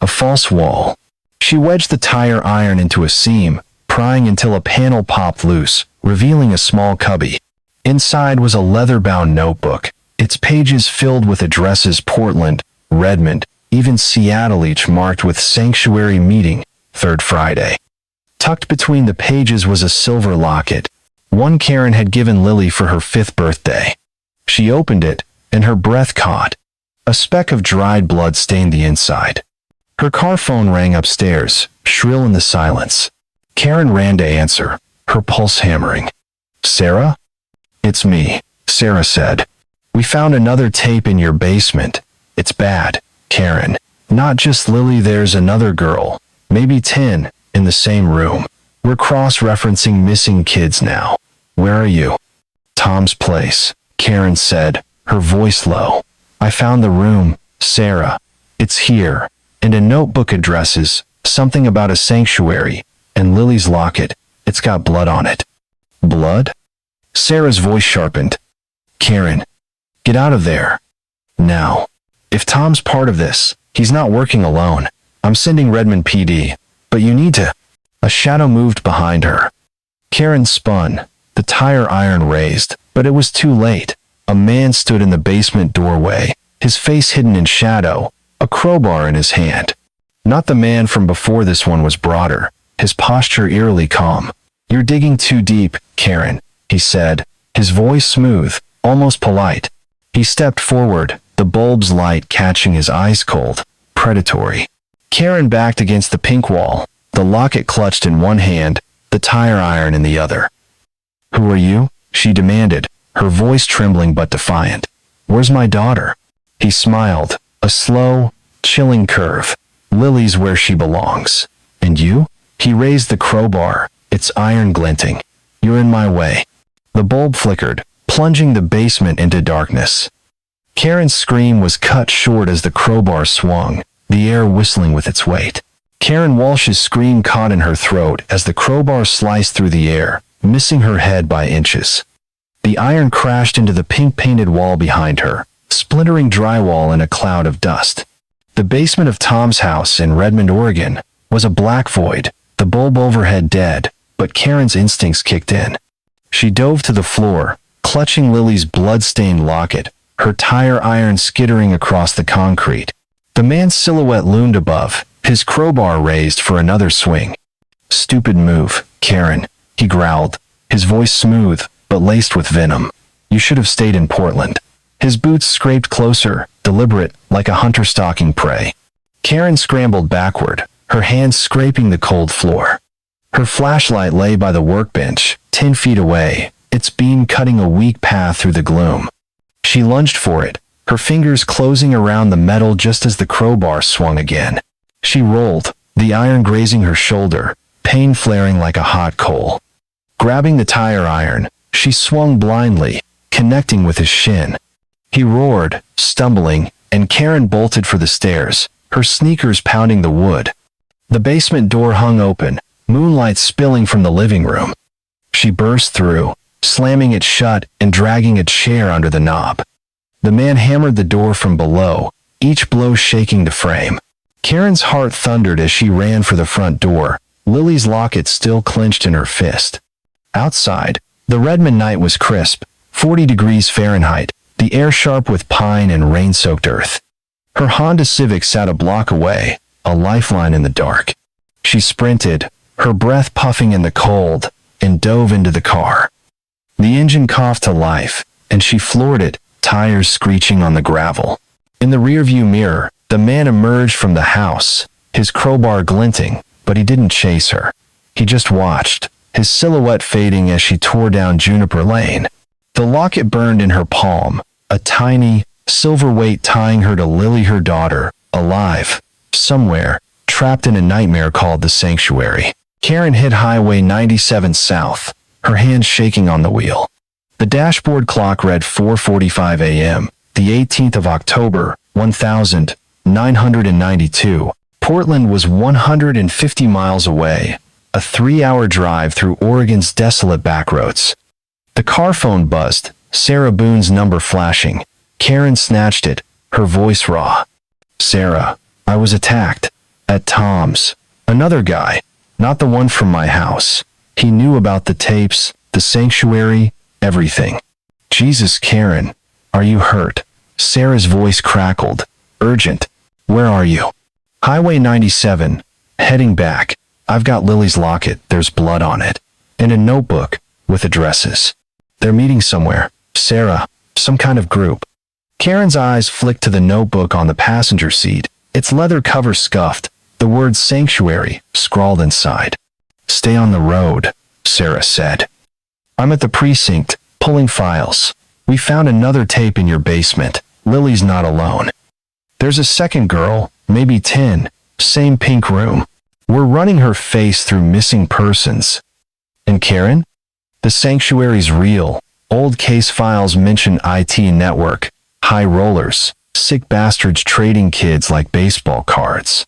Speaker 1: A false wall. She wedged the tire iron into a seam, prying until a panel popped loose, revealing a small cubby. Inside was a leather-bound notebook, its pages filled with addresses Portland, Redmond, even Seattle, each marked with Sanctuary Meeting, 3rd Friday. Tucked between the pages was a silver locket, one Karen had given Lily for her 5th birthday. She opened it, and her breath caught. A speck of dried blood stained the inside. Her car phone rang upstairs, shrill in the silence. Karen ran to answer, her pulse hammering. "Sarah?" "It's me," Sarah said. "We found another tape in your basement. It's bad, Karen. Not just Lily, there's another girl, maybe 10, in the same room. We're cross-referencing missing kids now. Where are you?" "Tom's place," Karen said, her voice low. "I found the room, Sarah. It's here, and a notebook addresses, something about a sanctuary, and Lily's locket. It's got blood on it." "Blood?" Sarah's voice sharpened. "Karen, get out of there. Now. If Tom's part of this, he's not working alone. I'm sending Redmond PD, but you need to." A shadow moved behind her. Karen spun, the tire iron raised, but it was too late. A man stood in the basement doorway, his face hidden in shadow, a crowbar in his hand. Not the man from before, this one was broader, his posture eerily calm. "You're digging too deep, Karen," he said, his voice smooth, almost polite. He stepped forward, the bulb's light catching his eyes cold, predatory. Karen backed against the pink wall, the locket clutched in one hand, the tire iron in the other. "Who are you?" she demanded, her voice trembling but defiant. "Where's my daughter?" He smiled, a slow, chilling curve. "Lily's where she belongs. And you?" He raised the crowbar, its iron glinting. "You're in my way." The bulb flickered, plunging the basement into darkness. Karen's scream was cut short as the crowbar swung, the air whistling with its weight. Karen Walsh's scream caught in her throat as the crowbar sliced through the air, missing her head by inches. The iron crashed into the pink-painted wall behind her, splintering drywall in a cloud of dust. The basement of Tom's house in Redmond, Oregon, was a black void, the bulb overhead dead, but Karen's instincts kicked in. She dove to the floor, clutching Lily's blood-stained locket, her tire iron skittering across the concrete. The man's silhouette loomed above, his crowbar raised for another swing. "Stupid move, Karen," he growled, his voice smooth, but laced with venom. "You should have stayed in Portland." His boots scraped closer, deliberate, like a hunter stalking prey. Karen scrambled backward, her hands scraping the cold floor. Her flashlight lay by the workbench, 10 feet away, its beam cutting a weak path through the gloom. She lunged for it, her fingers closing around the metal just as the crowbar swung again. She rolled, the iron grazing her shoulder, pain flaring like a hot coal. Grabbing the tire iron, she swung blindly, connecting with his shin. He roared, stumbling, and Karen bolted for the stairs, her sneakers pounding the wood. The basement door hung open, moonlight spilling from the living room. She burst through, slamming it shut and dragging a chair under the knob. The man hammered the door from below, each blow shaking the frame. Karen's heart thundered as she ran for the front door, Lily's locket still clenched in her fist. Outside, the Redmond night was crisp, 40 degrees Fahrenheit, the air sharp with pine and rain-soaked earth. Her Honda Civic sat a block away, a lifeline in the dark. She sprinted, her breath puffing in the cold, and dove into the car. The engine coughed to life, and she floored it, tires screeching on the gravel. In the rearview mirror, the man emerged from the house, his crowbar glinting, but he didn't chase her. He just watched, his silhouette fading as she tore down Juniper Lane. The locket burned in her palm, a tiny, silver weight tying her to Lily, her daughter, alive, somewhere, trapped in a nightmare called the Sanctuary. Karen hit Highway 97 south, her hands shaking on the wheel. The dashboard clock read 4:45 a.m., the 18th of October, 1992. Portland was 150 miles away, a 3-hour drive through Oregon's desolate backroads. The car phone buzzed, Sarah Boone's number flashing. Karen snatched it, her voice raw. "Sarah, I was attacked. At Tom's. Another guy, not the one from my house. He knew about the tapes, the sanctuary, everything. Jesus, Karen, are you hurt? Sarah's voice crackled. Urgent. Where are you? Highway 97. Heading back. I've got Lily's locket. There's blood on it. And a notebook with addresses. They're meeting somewhere. Sarah, some kind of group. Karen's eyes flicked to the notebook on the passenger seat, its leather cover scuffed, the word sanctuary scrawled inside. Stay on the road, Sarah said. I'm at the precinct, pulling files. We found another tape in your basement. Lily's not alone. There's a second girl, maybe 10, same pink room. We're running her face through missing persons. And Karen? The sanctuary's real. Old case files mention IT network, high rollers, sick bastards trading kids like baseball cards.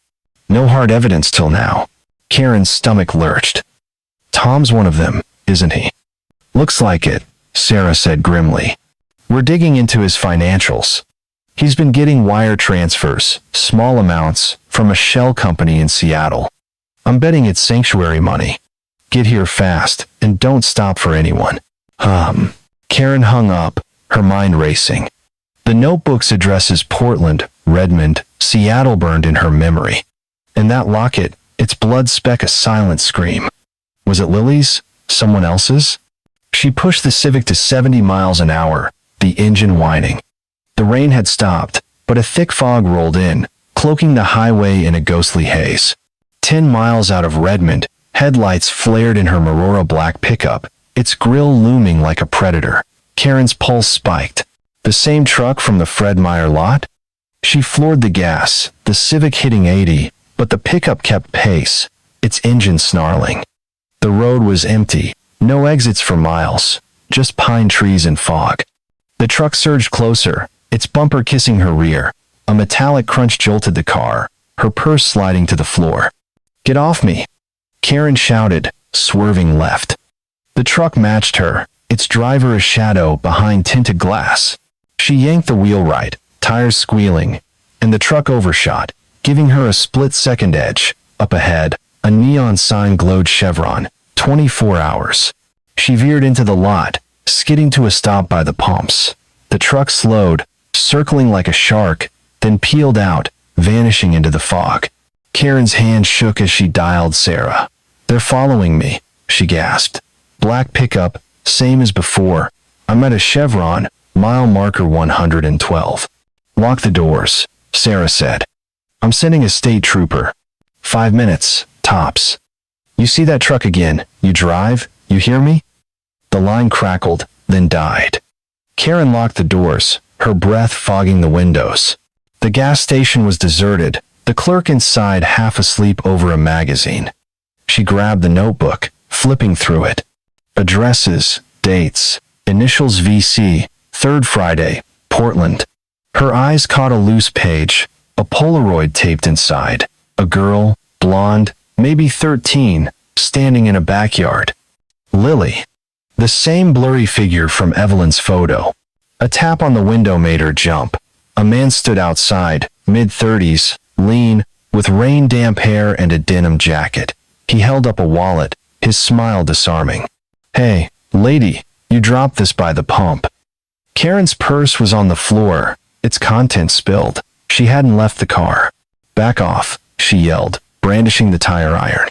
Speaker 1: No hard evidence till now. Karen's stomach lurched. Tom's one of them, isn't he? Looks like it, Sarah said grimly. We're digging into his financials. He's been getting wire transfers, small amounts, from a shell company in Seattle. I'm betting it's sanctuary money. Get here fast, and don't stop for anyone. Karen hung up, her mind racing. The notebook's addresses Portland, Redmond, Seattle burned in her memory. And that locket, its blood speck a silent scream. Was it Lily's? Someone else's? She pushed the Civic to 70 miles an hour, the engine whining. The rain had stopped, but a thick fog rolled in, cloaking the highway in a ghostly haze. 10 miles out of Redmond, headlights flared in her Marora black pickup, its grille looming like a predator. Karen's pulse spiked. The same truck from the Fred Meyer lot? She floored the gas, the Civic hitting 80, but the pickup kept pace, its engine snarling. The road was empty, no exits for miles, just pine trees and fog. The truck surged closer, its bumper kissing her rear. A metallic crunch jolted the car, her purse sliding to the floor. Get off me! Karen shouted, swerving left. The truck matched her, its driver a shadow behind tinted glass. She yanked the wheel right, tires squealing, and the truck overshot, giving her a split-second edge. Up ahead, a neon sign glowed Chevron, 24 hours. She veered into the lot, skidding to a stop by the pumps. The truck slowed, circling like a shark, then peeled out, vanishing into the fog. Karen's hand shook as she dialed Sarah. They're following me, she gasped. Black pickup, same as before. I'm at a Chevron, mile marker 112. Lock the doors, Sarah said. I'm sending a state trooper. 5 minutes, tops. You see that truck again, you drive, you hear me? The line crackled, then died. Karen locked the doors, her breath fogging the windows. The gas station was deserted, the clerk inside half asleep over a magazine. She grabbed the notebook, flipping through it. Addresses, dates, initials VC, 3rd Friday, Portland. Her eyes caught a loose page, a Polaroid taped inside. A girl, blonde, maybe 13, standing in a backyard. Lily. The same blurry figure from Evelyn's photo. A tap on the window made her jump. A man stood outside, mid-30s, lean, with rain-damp hair and a denim jacket. He held up a wallet, his smile disarming. Hey, lady, you dropped this by the pump. Karen's purse was on the floor, its contents spilled. She hadn't left the car. Back off, she yelled, brandishing the tire iron.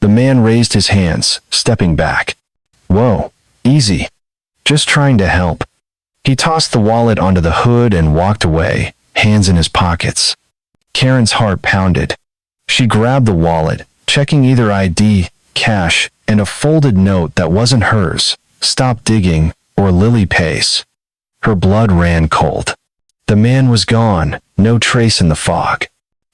Speaker 1: The man raised his hands, stepping back. Whoa, easy. Just trying to help. He tossed the wallet onto the hood and walked away, hands in his pockets. Karen's heart pounded. She grabbed the wallet, checking either ID, cash, and a folded note that wasn't hers. Stop digging, or Lily pays. Her blood ran cold. The man was gone, no trace in the fog.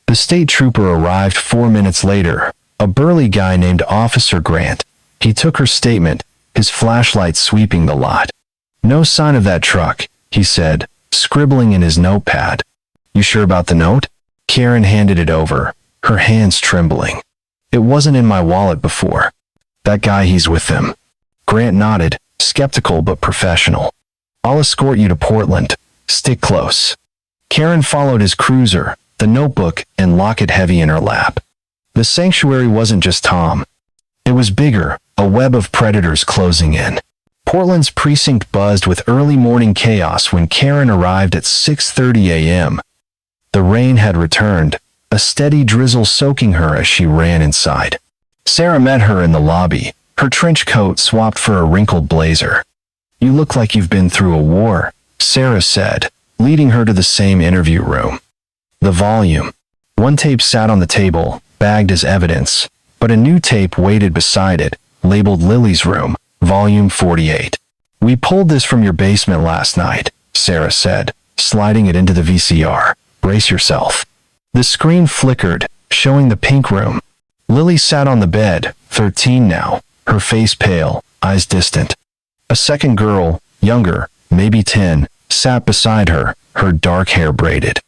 Speaker 1: The state trooper arrived 4 minutes later, a burly guy named Officer Grant. He took her statement, his flashlight sweeping the lot. No sign of that truck, he said, scribbling in his notepad. You sure about the note? Karen handed it over, her hands trembling. It wasn't in my wallet before. That guy, he's with them. Grant nodded, skeptical but professional. I'll escort you to Portland. Stick close. Karen followed his cruiser, the notebook and locket heavy in her lap. The sanctuary wasn't just Tom. It was bigger, a web of predators closing in. Portland's precinct buzzed with early morning chaos when Karen arrived at 6:30 a.m. The rain had returned, a steady drizzle soaking her as she ran inside. Sarah met her in the lobby, her trench coat swapped for a wrinkled blazer. "You look like you've been through a war," Sarah said, leading her to the same interview room. The volume. One tape sat on the table, bagged as evidence, but a new tape waited beside it, labeled Lily's Room, Volume 48. "We pulled this from your basement last night," Sarah said, sliding it into the VCR. "Brace yourself." The screen flickered, showing the pink room. Lily sat on the bed, 13 now, her face pale, eyes distant. A second girl, younger, maybe 10, sat beside her, her dark hair braided.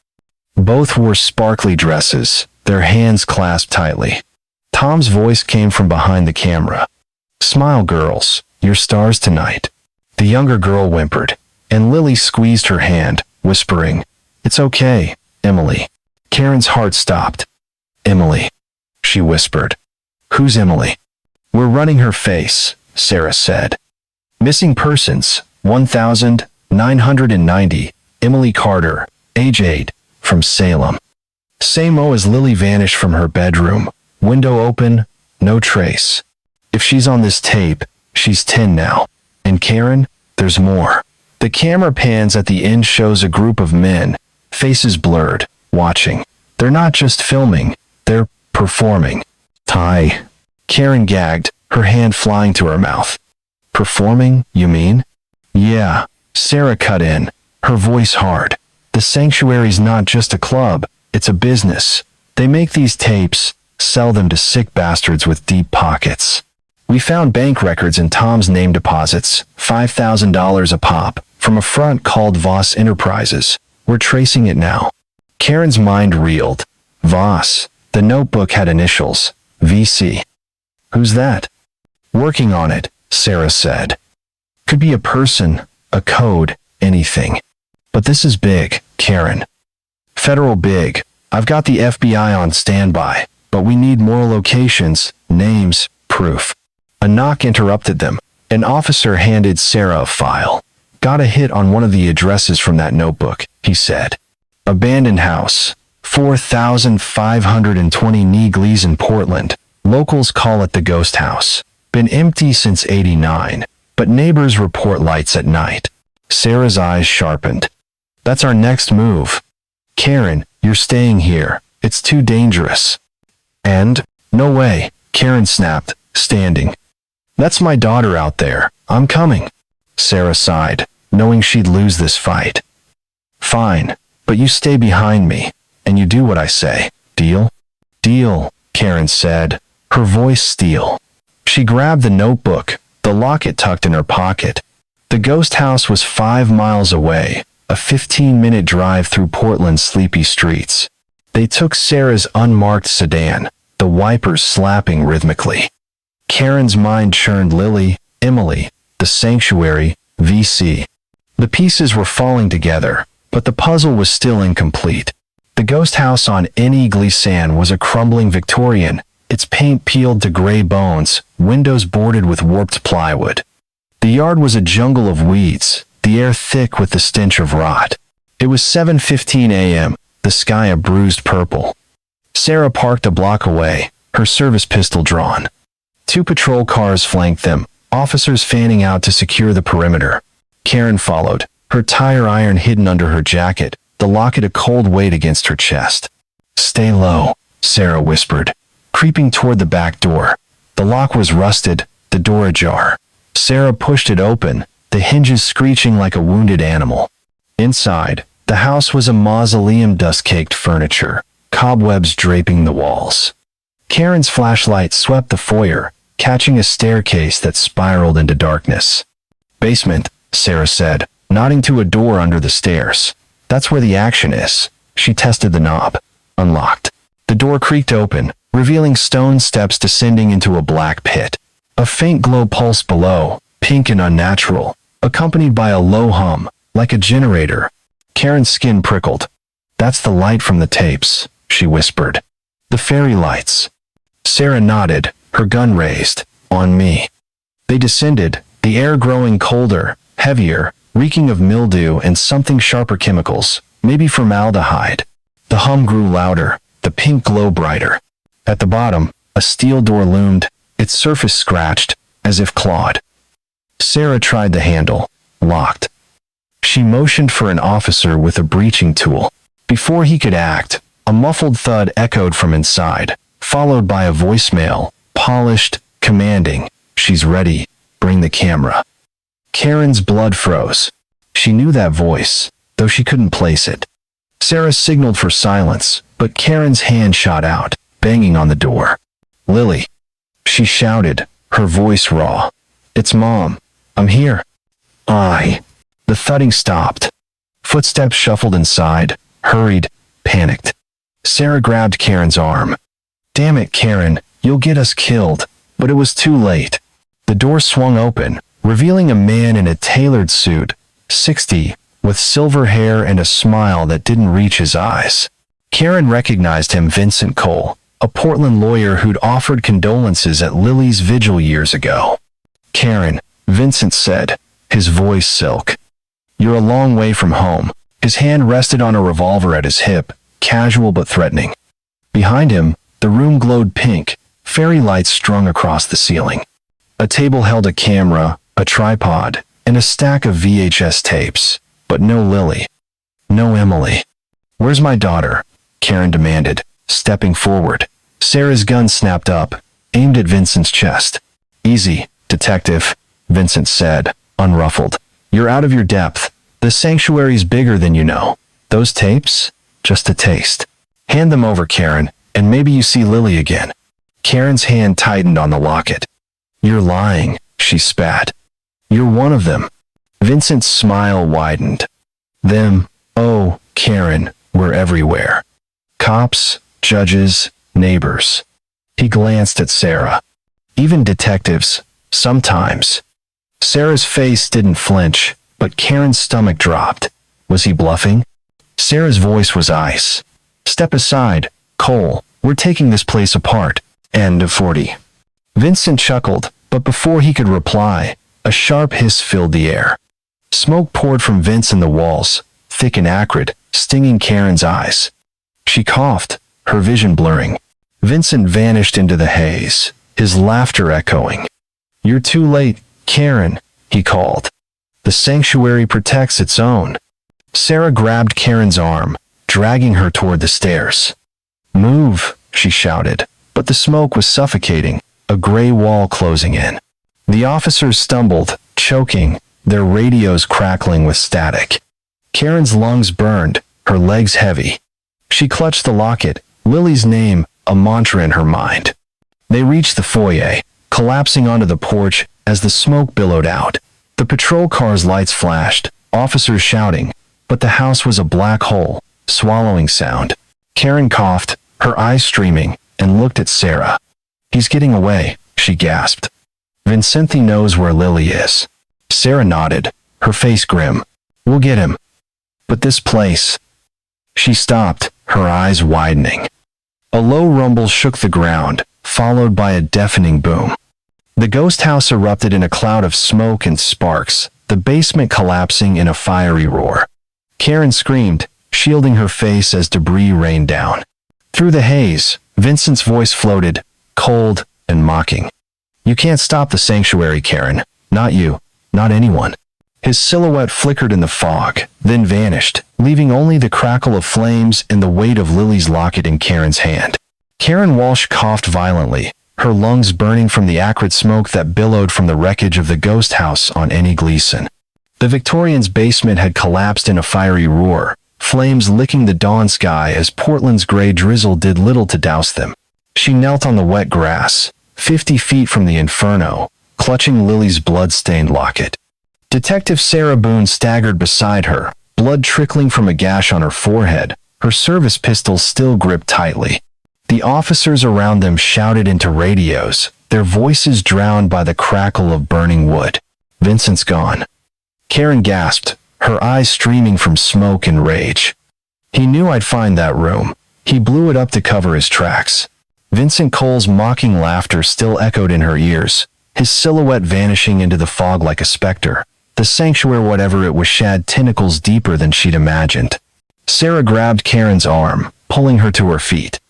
Speaker 1: Both wore sparkly dresses, their hands clasped tightly. Tom's voice came from behind the camera. "Smile, girls, you're stars tonight." The younger girl whimpered, and Lily squeezed her hand, whispering, "It's okay, Emily." Karen's heart stopped. "Emily," she whispered. "Who's Emily?" "We're running her face," Sarah said. "Missing persons, 1,990, Emily Carter, age 8, from Salem." Same-o as Lily vanished from her bedroom, window open, no trace. If she's on this tape, she's 10 now. And Karen, there's more. The camera pans at the end shows a group of men, faces blurred, watching. They're not just filming, they're performing. "Ty." Karen gagged, her hand flying to her mouth. "Performing, you mean?" "Yeah," Sarah cut in, her voice hard. "The Sanctuary's not just a club, it's a business. They make these tapes, sell them to sick bastards with deep pockets. We found bank records in Tom's name deposits, $5,000 a pop, from a front called Voss Enterprises. We're tracing it now." Karen's mind reeled. Voss. The notebook had initials, VC. "Who's that?" "Working on it," Sarah said. "Could be a person, a code, anything. But this is big, Karen. Federal big. I've got the FBI on standby, but we need more locations, names, proof." A knock interrupted them. An officer handed Sarah a file. "Got a hit on one of the addresses from that notebook," he said. "Abandoned house, 4,520 Neeglees in Portland. Locals call it the ghost house. Been empty since '89, but neighbors report lights at night." Sarah's eyes sharpened. "That's our next move. Karen, you're staying here. It's too dangerous." "And? No way," Karen snapped, standing. "That's my daughter out there. I'm coming." Sarah sighed, knowing she'd lose this fight. "Fine, but you stay behind me, and you do what I say. Deal?" "Deal," Karen said, her voice steel. She grabbed the notebook, the locket tucked in her pocket. The ghost house was 5 miles away, a 15-minute drive through Portland's sleepy streets. They took Sarah's unmarked sedan, the wipers slapping rhythmically. Karen's mind churned Lily, Emily, the Sanctuary, VC. The pieces were falling together, but the puzzle was still incomplete. The ghost house on N.E. Gleason was a crumbling Victorian, its paint peeled to gray bones, windows boarded with warped plywood. The yard was a jungle of weeds, the air thick with the stench of rot. It was 7:15 a.m., the sky a bruised purple. Sarah parked a block away, her service pistol drawn. 2 patrol cars flanked them, officers fanning out to secure the perimeter. Karen followed, her tire iron hidden under her jacket, the locket a cold weight against her chest. "Stay low," Sarah whispered, creeping toward the back door. The lock was rusted, the door ajar. Sarah pushed it open, the hinges screeching like a wounded animal. Inside, the house was a mausoleum, dust-caked furniture, cobwebs draping the walls. Karen's flashlight swept the foyer, catching a staircase that spiraled into darkness. "Basement," Sarah said, nodding to a door under the stairs. "That's where the action is." She tested the knob. Unlocked. The door creaked open, revealing stone steps descending into a black pit. A faint glow pulsed below, pink and unnatural, accompanied by a low hum, like a generator. Karen's skin prickled. "That's the light from the tapes," she whispered. "The fairy lights." Sarah nodded, her gun raised. "On me." They descended, the air growing colder, heavier, reeking of mildew and something sharper chemicals, maybe formaldehyde. The hum grew louder, the pink glow brighter. At the bottom, a steel door loomed, its surface scratched, as if clawed. Sarah tried the handle, locked. She motioned for an officer with a breaching tool. Before he could act, a muffled thud echoed from inside, followed by a voicemail, polished, commanding, "She's ready, bring the camera." Karen's blood froze. She knew that voice, though she couldn't place it. Sarah signaled for silence, but Karen's hand shot out, banging on the door. "Lily," she shouted, her voice raw. "It's Mom. I'm here." "Aye." The thudding stopped. Footsteps shuffled inside, hurried, panicked. Sarah grabbed Karen's arm. "Damn it, Karen, you'll get us killed." But it was too late. The door swung open, revealing a man in a tailored suit, 60, with silver hair and a smile that didn't reach his eyes. Karen recognized him, Vincent Cole, a Portland lawyer who'd offered condolences at Lily's vigil years ago. "Karen," Vincent said, his voice silk. "You're a long way from home." His hand rested on a revolver at his hip, casual but threatening. Behind him, the room glowed pink, fairy lights strung across the ceiling. A table held a camera, a tripod, and a stack of VHS tapes, but no Lily. No Emily. "Where's my daughter?" Karen demanded, stepping forward. Sarah's gun snapped up, aimed at Vincent's chest. "Easy, detective," Vincent said, unruffled. "You're out of your depth. The sanctuary's bigger than you know. Those tapes? Just a taste. Hand them over, Karen, and maybe you see Lily again." Karen's hand tightened on the locket. "You're lying," she spat. "You're one of them." Vincent's smile widened. "Them? Oh, Karen, we're everywhere. Cops, judges, neighbors." He glanced at Sarah. "Even detectives, sometimes." Sarah's face didn't flinch, but Karen's stomach dropped. Was he bluffing? Sarah's voice was ice. "Step aside, Cole. We're taking this place apart." End of 40. Vincent chuckled, but before he could reply, a sharp hiss filled the air. Smoke poured from vents in the walls, thick and acrid, stinging Karen's eyes. She coughed, her vision blurring. Vincent vanished into the haze, his laughter echoing. "You're too late, Karen," he called. "The sanctuary protects its own." Sarah grabbed Karen's arm, dragging her toward the stairs. "Move," she shouted, but the smoke was suffocating, a gray wall closing in. The officers stumbled, choking, their radios crackling with static. Karen's lungs burned, her legs heavy. She clutched the locket, Lily's name, a mantra in her mind. They reached the foyer, collapsing onto the porch as the smoke billowed out. The patrol car's lights flashed, officers shouting, but the house was a black hole, swallowing sound. Karen coughed, her eyes streaming, and looked at Sarah. "He's getting away," she gasped. "Vincenti knows where Lily is." Sarah nodded, her face grim. "We'll get him." "But this place..." She stopped, her eyes widening. A low rumble shook the ground, followed by a deafening boom. The ghost house erupted in a cloud of smoke and sparks, the basement collapsing in a fiery roar. Karen screamed, shielding her face as debris rained down. Through the haze, Vincent's voice floated, cold and mocking. "You can't stop the sanctuary, Karen. Not you. Not anyone." His silhouette flickered in the fog, then vanished, leaving only the crackle of flames and the weight of Lily's locket in Karen's hand. Karen Walsh coughed violently, her lungs burning from the acrid smoke that billowed from the wreckage of the ghost house on Annie Gleason. The Victorian's basement had collapsed in a fiery roar, flames licking the dawn sky as Portland's gray drizzle did little to douse them. She knelt on the wet grass, 50 feet from the inferno, clutching Lily's blood-stained locket. Detective Sarah Boone staggered beside her, blood trickling from a gash on her forehead, her service pistol still gripped tightly. The officers around them shouted into radios, their voices drowned by the crackle of burning wood. "Vincent's gone." Karen gasped, her eyes streaming from smoke and rage. "He knew I'd find that room. He blew it up to cover his tracks." Vincent Cole's mocking laughter still echoed in her ears, his silhouette vanishing into the fog like a specter. The sanctuary, whatever it was, shad tentacles deeper than she'd imagined. Sarah grabbed Karen's arm, pulling her to her feet.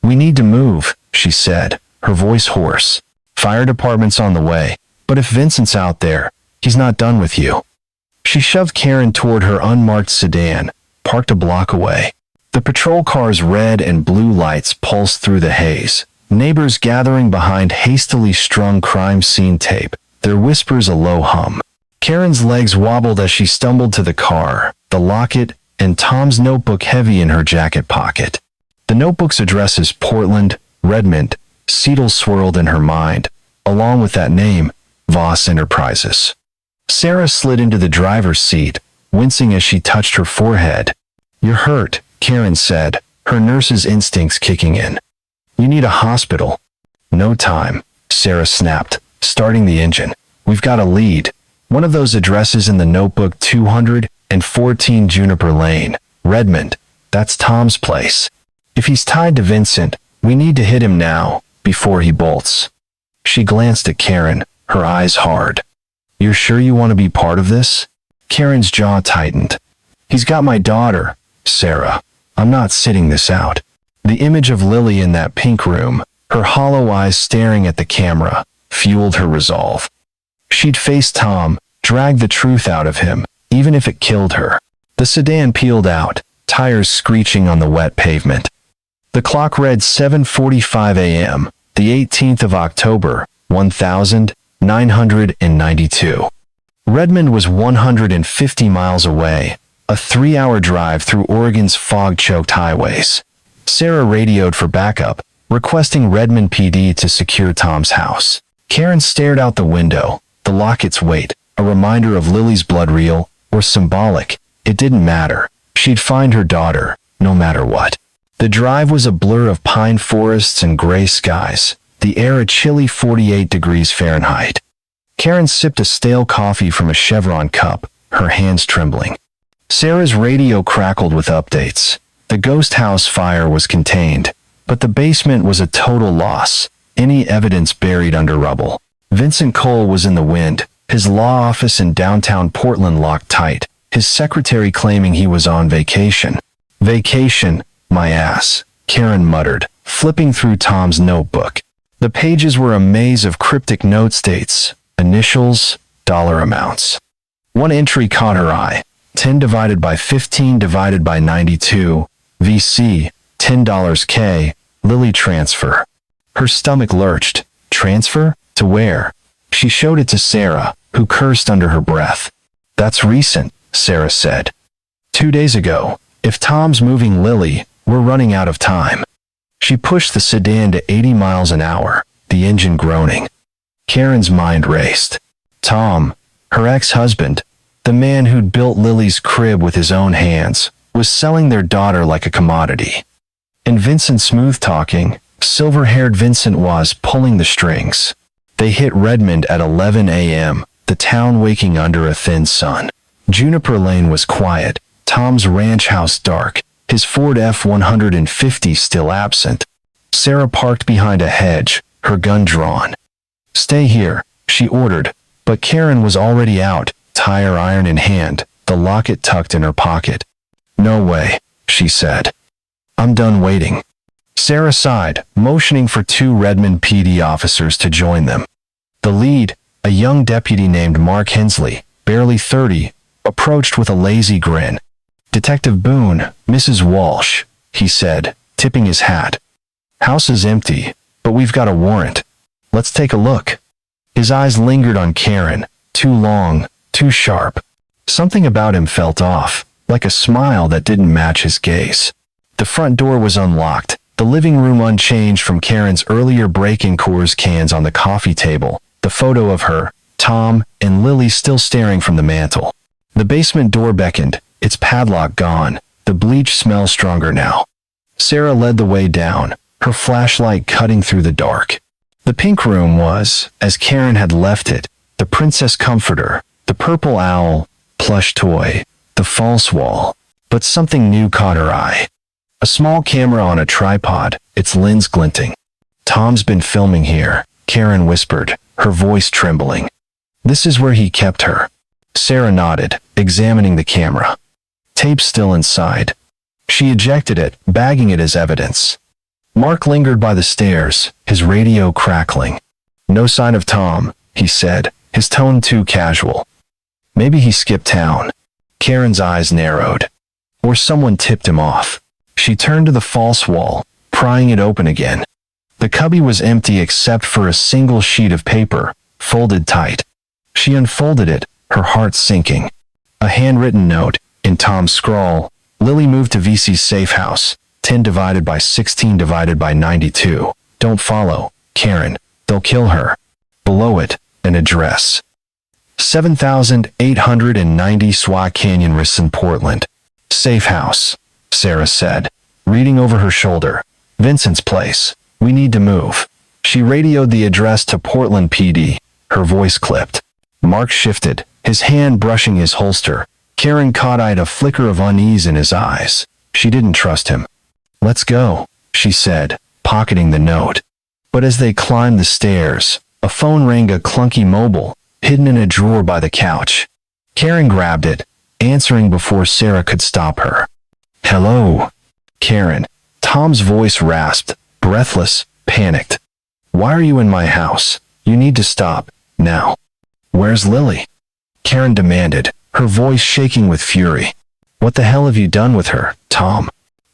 Speaker 1: "We need to move," she said, her voice hoarse. "Fire department's on the way, but if Vincent's out there, he's not done with you." She shoved Karen toward her unmarked sedan, parked a block away. The patrol car's red and blue lights pulsed through the haze. Neighbors gathering behind hastily strung crime scene tape, their whispers a low hum. Karen's legs wobbled as she stumbled to the car, the locket and Tom's notebook heavy in her jacket pocket. The notebook's addresses, Portland, Redmond, Seattle, swirled in her mind, along with that name, Voss Enterprises. Sarah slid into the driver's seat, wincing as she touched her forehead. "You're hurt," Karen said, her nurse's instincts kicking in. "You need a hospital." "No time," Sarah snapped, starting the engine. "We've got a lead. One of those addresses in the notebook, 214 Juniper Lane, Redmond. That's Tom's place. If he's tied to Vincent, we need to hit him now, before he bolts." She glanced at Karen, her eyes hard. "You're sure you want to be part of this?" Karen's jaw tightened. "He's got my daughter, Sarah. I'm not sitting this out." The image of Lily in that pink room, her hollow eyes staring at the camera, fueled her resolve. She'd face Tom, drag the truth out of him, even if it killed her. The sedan peeled out, tires screeching on the wet pavement. The clock read 7:45 a.m., the 18th of October, 1992. Redmond was 150 miles away, a 3-hour drive through Oregon's fog-choked highways. Sarah radioed for backup, requesting Redmond PD to secure Tom's house. Karen stared out the window, the locket's weight, a reminder of Lily's blood, real or symbolic. It didn't matter. She'd find her daughter, no matter what. The drive was a blur of pine forests and gray skies, the air a chilly 48 degrees Fahrenheit. Karen sipped a stale coffee from a Chevron cup, her hands trembling. Sarah's radio crackled with updates. The ghost house fire was contained, but the basement was a total loss, any evidence buried under rubble. Vincent Cole was in the wind, his law office in downtown Portland locked tight, his secretary claiming he was on vacation. "Vacation, my ass," Karen muttered, flipping through Tom's notebook. The pages were a maze of cryptic note dates, initials, dollar amounts. One entry caught her eye, 10 divided by 15 divided by 92, VC, $10 K, Lily transfer. Her stomach lurched. Transfer? To where? She showed it to Sarah, who cursed under her breath. "That's recent," Sarah said. 2 days ago. If Tom's moving Lily, we're running out of time." She pushed the sedan to 80 miles an hour, the engine groaning. Karen's mind raced. Tom, her ex-husband, the man who'd built Lily's crib with his own hands, was selling their daughter like a commodity. And Vincent, smooth-talking, silver-haired Vincent, was pulling the strings. They hit Redmond at 11 a.m., the town waking under a thin sun. Juniper Lane was quiet, Tom's ranch house dark, his Ford F-150 still absent. Sarah parked behind a hedge, her gun drawn. "Stay here," she ordered, but Karen was already out, tire iron in hand, the locket tucked in her pocket. "No way," she said. "I'm done waiting." Sarah sighed, motioning for 2 Redmond PD officers to join them. The lead, a young deputy named Mark Hensley, barely 30, approached with a lazy grin. "Detective Boone, Mrs. Walsh," he said, tipping his hat. "House is empty, but we've got a warrant. Let's take a look." His eyes lingered on Karen, too long, too sharp. Something about him felt off, like a smile that didn't match his gaze. The front door was unlocked, the living room unchanged from Karen's earlier break-in, Coors cans on the coffee table, the photo of her, Tom, and Lily still staring from the mantel. The basement door beckoned, its padlock gone, the bleach smell stronger now. Sarah led the way down, her flashlight cutting through the dark. The pink room was, as Karen had left it, the princess comforter, the purple owl, plush toy, the false wall. But something new caught her eye. A small camera on a tripod, its lens glinting. "Tom's been filming here," Karen whispered, her voice trembling. This is where he kept her. Sarah nodded, examining the camera. Tape still inside. She ejected it, bagging it as evidence. Mark lingered by the stairs, his radio crackling. No sign of Tom, he said, his tone too casual. Maybe he skipped town. Karen's eyes narrowed. Or someone tipped him off. She turned to the false wall, prying it open again. The cubby was empty except for a single sheet of paper, folded tight. She unfolded it, her heart sinking. A handwritten note, in Tom's scrawl, Lily moved to VC's safe house, 10 divided by 16 divided by 92. Don't follow, Karen, they'll kill her. Below it, an address. 7890 Swa Canyon Risson, Portland. Safe house, Sarah said, reading over her shoulder. Vincent's place. We need to move. She radioed the address to Portland PD, her voice clipped. Mark shifted, his hand brushing his holster. Karen caught a flicker of unease in his eyes. She didn't trust him. Let's go, she said, pocketing the note. But as they climbed the stairs, a phone rang, a clunky mobile, hidden in a drawer by the couch. Karen grabbed it, answering before Sarah could stop her. Hello, Karen. Tom's voice rasped, breathless, panicked. Why are you in my house? You need to stop, now. Where's Lily? Karen demanded, her voice shaking with fury. What the hell have you done with her, Tom?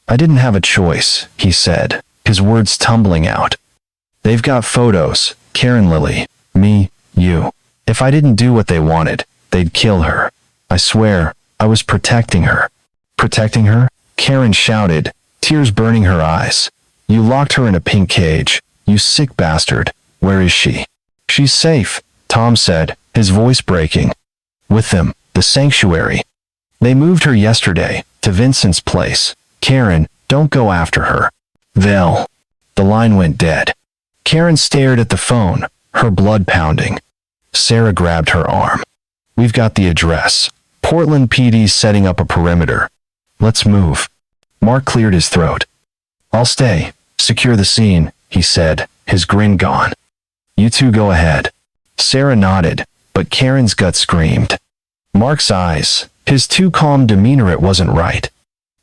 Speaker 1: I didn't have a choice, he said, his words tumbling out. They've got photos, Karen, Lily, me, you. If I didn't do what they wanted, they'd kill her. I swear, I was protecting her. Protecting her? Karen shouted, tears burning her eyes. You locked her in a pink cage, you sick bastard. Where is she? She's safe, Tom said, his voice breaking. With them, the sanctuary. They moved her yesterday, to Vincent's place. Karen, don't go after her. They'll. The line went dead. Karen stared at the phone, her blood pounding. Sarah grabbed her arm. We've got the address. Portland PD's setting up a perimeter. Let's move. Mark cleared his throat. I'll stay. Secure the scene, he said, his grin gone. You two go ahead. Sarah nodded, but Karen's gut screamed. Mark's eyes, his too calm demeanor, it wasn't right.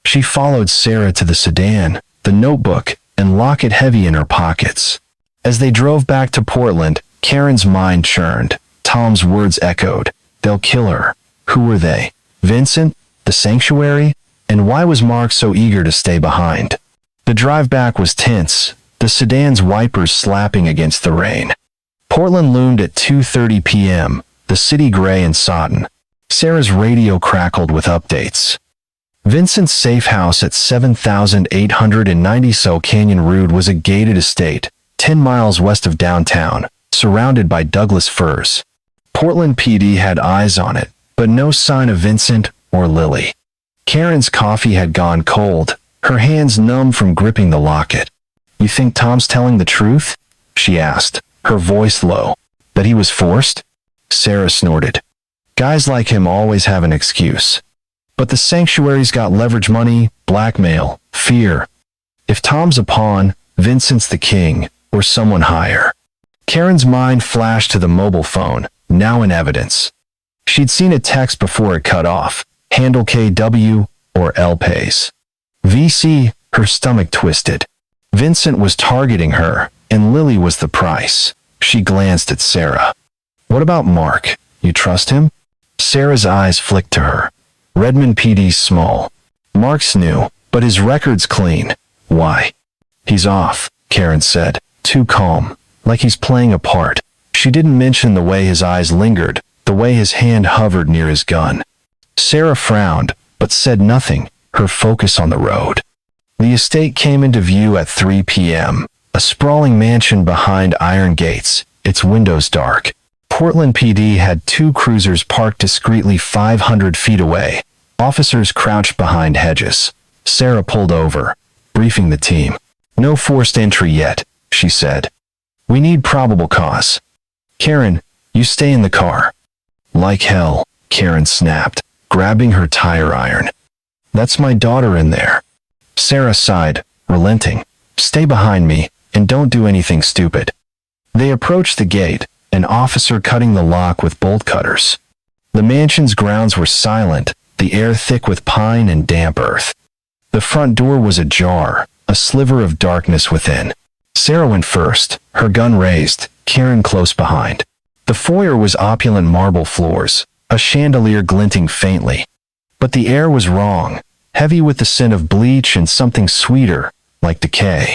Speaker 1: She followed Sarah to the sedan, the notebook, and locket heavy in her pockets. As they drove back to Portland, Karen's mind churned. Tom's words echoed. They'll kill her. Who were they? Vincent? The sanctuary? And why was Mark so eager to stay behind? The drive back was tense, the sedan's wipers slapping against the rain. Portland loomed at 2:30 p.m., the city gray and sodden. Sarah's radio crackled with updates. Vincent's safe house at 7890 Swa Canyon Road was a gated estate, 10 miles west of downtown, surrounded by Douglas firs. Portland PD had eyes on it, but no sign of Vincent or Lily. Karen's coffee had gone cold, her hands numb from gripping the locket. You think Tom's telling the truth? She asked, her voice low. That he was forced? Sarah snorted. Guys like him always have an excuse. But the sanctuary's got leverage, money, blackmail, fear. If Tom's a pawn, Vincent's the king, or someone higher. Karen's mind flashed to the mobile phone, now in evidence. She'd seen a text before it cut off, handle KW or L pays. VC, her stomach twisted. Vincent was targeting her, and Lily was the price. She glanced at Sarah. What about Mark? You trust him? Sarah's eyes flicked to her. Redmond PD's small. Mark's new, but his record's clean. Why? He's off, Karen said, too calm, like he's playing a part. She didn't mention the way his eyes lingered, the way his hand hovered near his gun. Sarah frowned, but said nothing, her focus on the road. The estate came into view at 3 p.m., a sprawling mansion behind iron gates, its windows dark. Portland PD had 2 cruisers parked discreetly 500 feet away. Officers crouched behind hedges. Sarah pulled over, briefing the team. No forced entry yet, she said. We need probable cause. Karen, you stay in the car. Like hell, Karen snapped, grabbing her tire iron. That's my daughter in there. Sarah sighed, relenting. Stay behind me, and don't do anything stupid. They approached the gate, an officer cutting the lock with bolt cutters. The mansion's grounds were silent, the air thick with pine and damp earth. The front door was ajar, a sliver of darkness within. Sarah went first, her gun raised, Karen close behind. The foyer was opulent marble floors, a chandelier glinting faintly. But the air was wrong, heavy with the scent of bleach and something sweeter, like decay.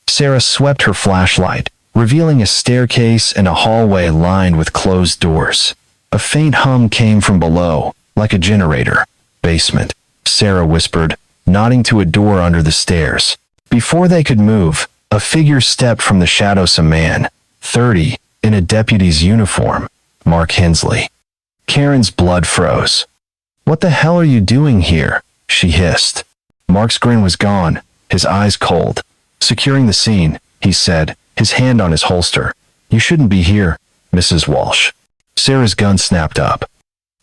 Speaker 1: Sarah swept her flashlight, revealing a staircase and a hallway lined with closed doors. A faint hum came from below, like a generator. Basement, Sarah whispered, nodding to a door under the stairs. Before they could move, a figure stepped from the shadows. A man, 30, in a deputy's uniform, Mark Hensley. Karen's blood froze. "What the hell are you doing here?" she hissed. Mark's grin was gone, his eyes cold. "Securing the scene," he said, his hand on his holster. "You shouldn't be here, Mrs. Walsh." Sarah's gun snapped up.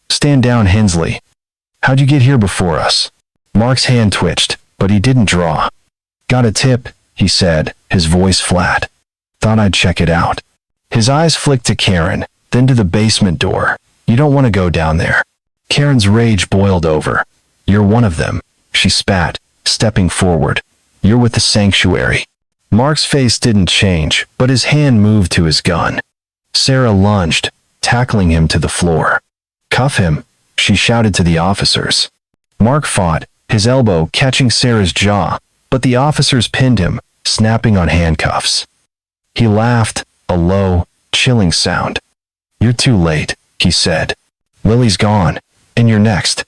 Speaker 1: "Stand down, Hensley. How'd you get here before us?" Mark's hand twitched, but he didn't draw. "Got a tip," he said, his voice flat. "Thought I'd check it out." His eyes flicked to Karen, then to the basement door. "You don't want to go down there." Karen's rage boiled over. "You're one of them," she spat, stepping forward. "You're with the sanctuary." Mark's face didn't change, but his hand moved to his gun. Sarah lunged, tackling him to the floor. "Cuff him," she shouted to the officers. Mark fought, his elbow catching Sarah's jaw, but the officers pinned him, snapping on handcuffs. He laughed, a low, chilling sound. "You're too late," he said. "Lily's gone, and you're next."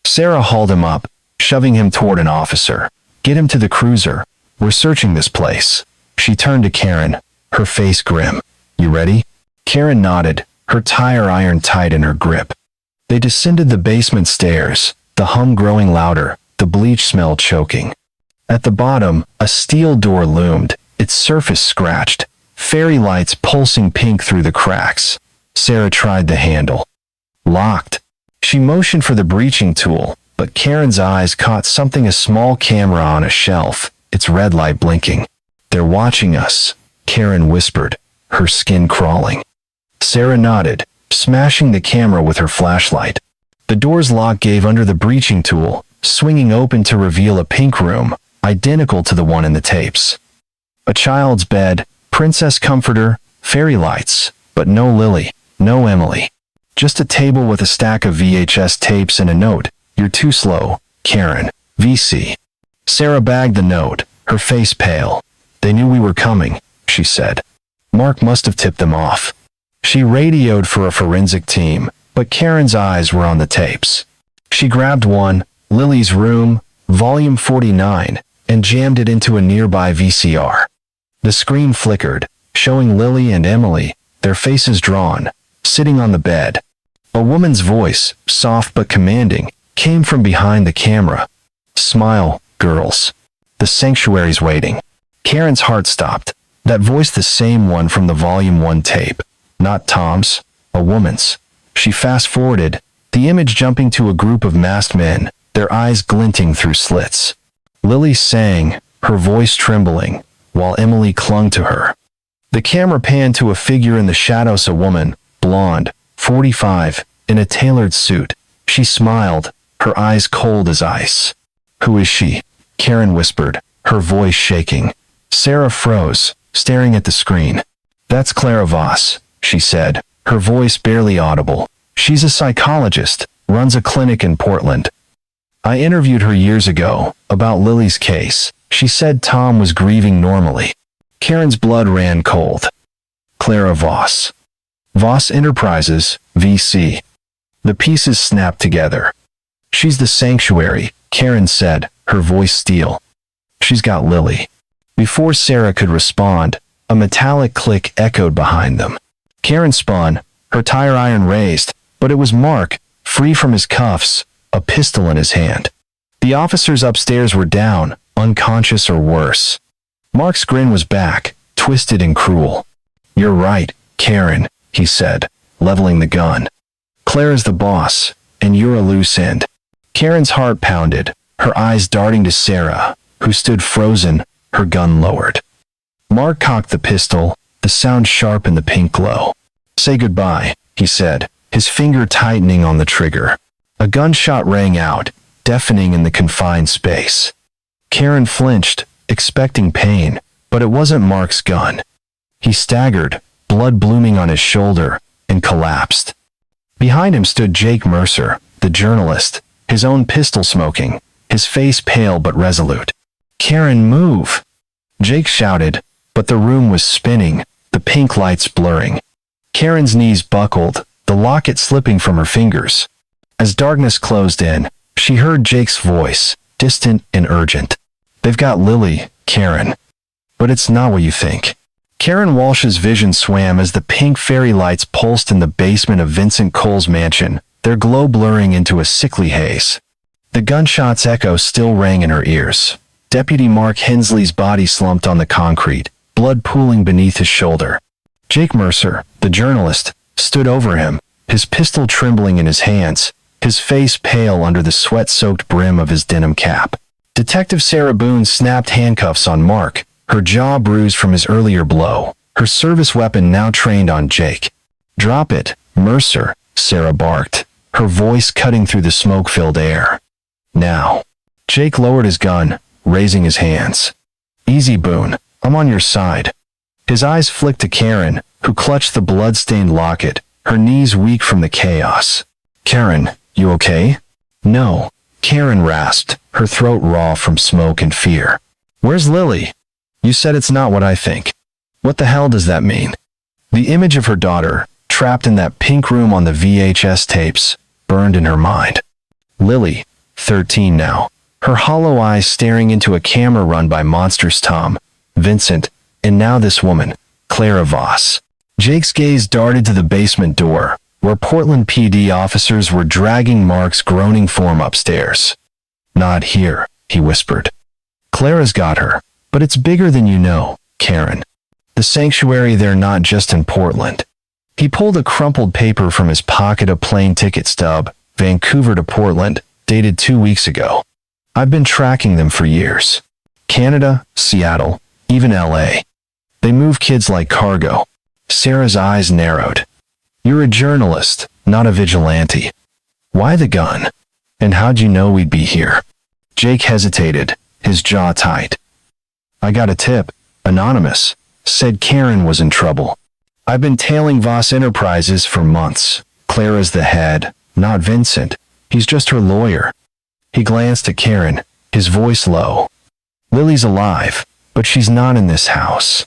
Speaker 1: Sarah hauled him up, shoving him toward an officer. "Get him to the cruiser. We're searching this place." She turned to Karen, her face grim. "You ready?" Karen nodded, her tire iron tight in her grip. They descended the basement stairs, the hum growing louder, the bleach smell choking. At the bottom, a steel door loomed, its surface scratched, fairy lights pulsing pink through the cracks. Sarah tried the handle. Locked. She motioned for the breaching tool, but Karen's eyes caught something, a small camera on a shelf, its red light blinking. "They're watching us," Karen whispered, her skin crawling. Sarah nodded, smashing the camera with her flashlight. The door's lock gave under the breaching tool, swinging open to reveal a pink room, identical to the one in the tapes. A child's bed, princess comforter, fairy lights, but no Lily, no Emily. Just a table with a stack of VHS tapes and a note. "You're too slow, Karen, VC." Sarah bagged the note, her face pale. "They knew we were coming," she said. "Mark must have tipped them off." She radioed for a forensic team, but Karen's eyes were on the tapes. She grabbed one, Lily's Room, volume 49, and jammed it into a nearby VCR. The screen flickered, showing Lily and Emily, their faces drawn, sitting on the bed. A woman's voice, soft but commanding, came from behind the camera. "Smile, girls. The sanctuary's waiting." Karen's heart stopped. That voice, the same one from the volume 1 tape. Not Tom's, a woman's. She fast-forwarded, the image jumping to a group of masked men, their eyes glinting through slits. Lily sang, her voice trembling, while Emily clung to her. The camera panned to a figure in the shadows, a woman, blonde, 45, in a tailored suit. She smiled, her eyes cold as ice. "Who is she?" Karen whispered, her voice shaking. Sarah froze, staring at the screen. "That's Clara Voss," she said, her voice barely audible. "She's a psychologist, runs a clinic in Portland. I interviewed her years ago, about Lily's case. She said Tom was grieving normally." Karen's blood ran cold. Clara Voss. Voss Enterprises, VC. The pieces snapped together. "She's the sanctuary," Karen said, her voice steel. "She's got Lily." Before Sarah could respond, a metallic click echoed behind them. Karen spun, her tire iron raised, but it was Mark, free from his cuffs, a pistol in his hand. The officers upstairs were down, unconscious or worse. Mark's grin was back, twisted and cruel. "You're right, Karen," he said, leveling the gun. "Clara's the boss, and you're a loose end." Karen's heart pounded, her eyes darting to Sarah, who stood frozen, her gun lowered. Mark cocked the pistol, the sound sharp in the pink glow. Say goodbye, he said, his finger tightening on the trigger. A gunshot rang out, deafening in the confined space. Karen flinched, expecting pain, but it wasn't Mark's gun. He staggered, blood blooming on his shoulder, and collapsed. Behind him stood Jake Mercer, the journalist, his own pistol smoking, his face pale but resolute. "Karen, move!" Jake shouted, but the room was spinning, the pink lights blurring. Karen's knees buckled, the locket slipping from her fingers. As darkness closed in, she heard Jake's voice, distant and urgent. "They've got Lily, Karen. But it's not what you think." Karen Walsh's vision swam as the pink fairy lights pulsed in the basement of Vincent Cole's mansion, their glow blurring into a sickly haze. The gunshot's echo still rang in her ears. Deputy Mark Hensley's body slumped on the concrete, blood pooling beneath his shoulder. Jake Mercer, the journalist, stood over him, his pistol trembling in his hands, his face pale under the sweat-soaked brim of his denim cap. Detective Sarah Boone snapped handcuffs on Mark, her jaw bruised from his earlier blow, her service weapon now trained on Jake. "Drop it, Mercer," Sarah barked, her voice cutting through the smoke-filled air. "Now." Jake lowered his gun, raising his hands. "Easy, Boone. I'm on your side." His eyes flicked to Karen, who clutched the blood-stained locket, her knees weak from the chaos. "Karen, you okay?" "No," Karen rasped, her throat raw from smoke and fear. "Where's Lily?" "You said it's not what I think." "What the hell does that mean?" The image of her daughter, trapped in that pink room on the VHS tapes, burned in her mind. Lily, 13 now, her hollow eyes staring into a camera run by Monsters Tom, Vincent, and now this woman, Clara Voss. Jake's gaze darted to the basement door, where Portland PD officers were dragging Mark's groaning form upstairs. "Not here," he whispered. "Clara's got her, but it's bigger than you know, Karen. The sanctuary they're not just in Portland." He pulled a crumpled paper from his pocket, a plane ticket stub, Vancouver to Portland, dated 2 weeks ago. "I've been tracking them for years. Canada, Seattle, even LA. They move kids like cargo." Sarah's eyes narrowed. "You're a journalist, not a vigilante. Why the gun? And how'd you know we'd be here?" Jake hesitated, his jaw tight. "I got a tip, anonymous, said Karen was in trouble. I've been tailing Voss Enterprises for months. Clara's the head, not Vincent. He's just her lawyer." He glanced at Karen, his voice low. "Lily's alive, but she's not in this house.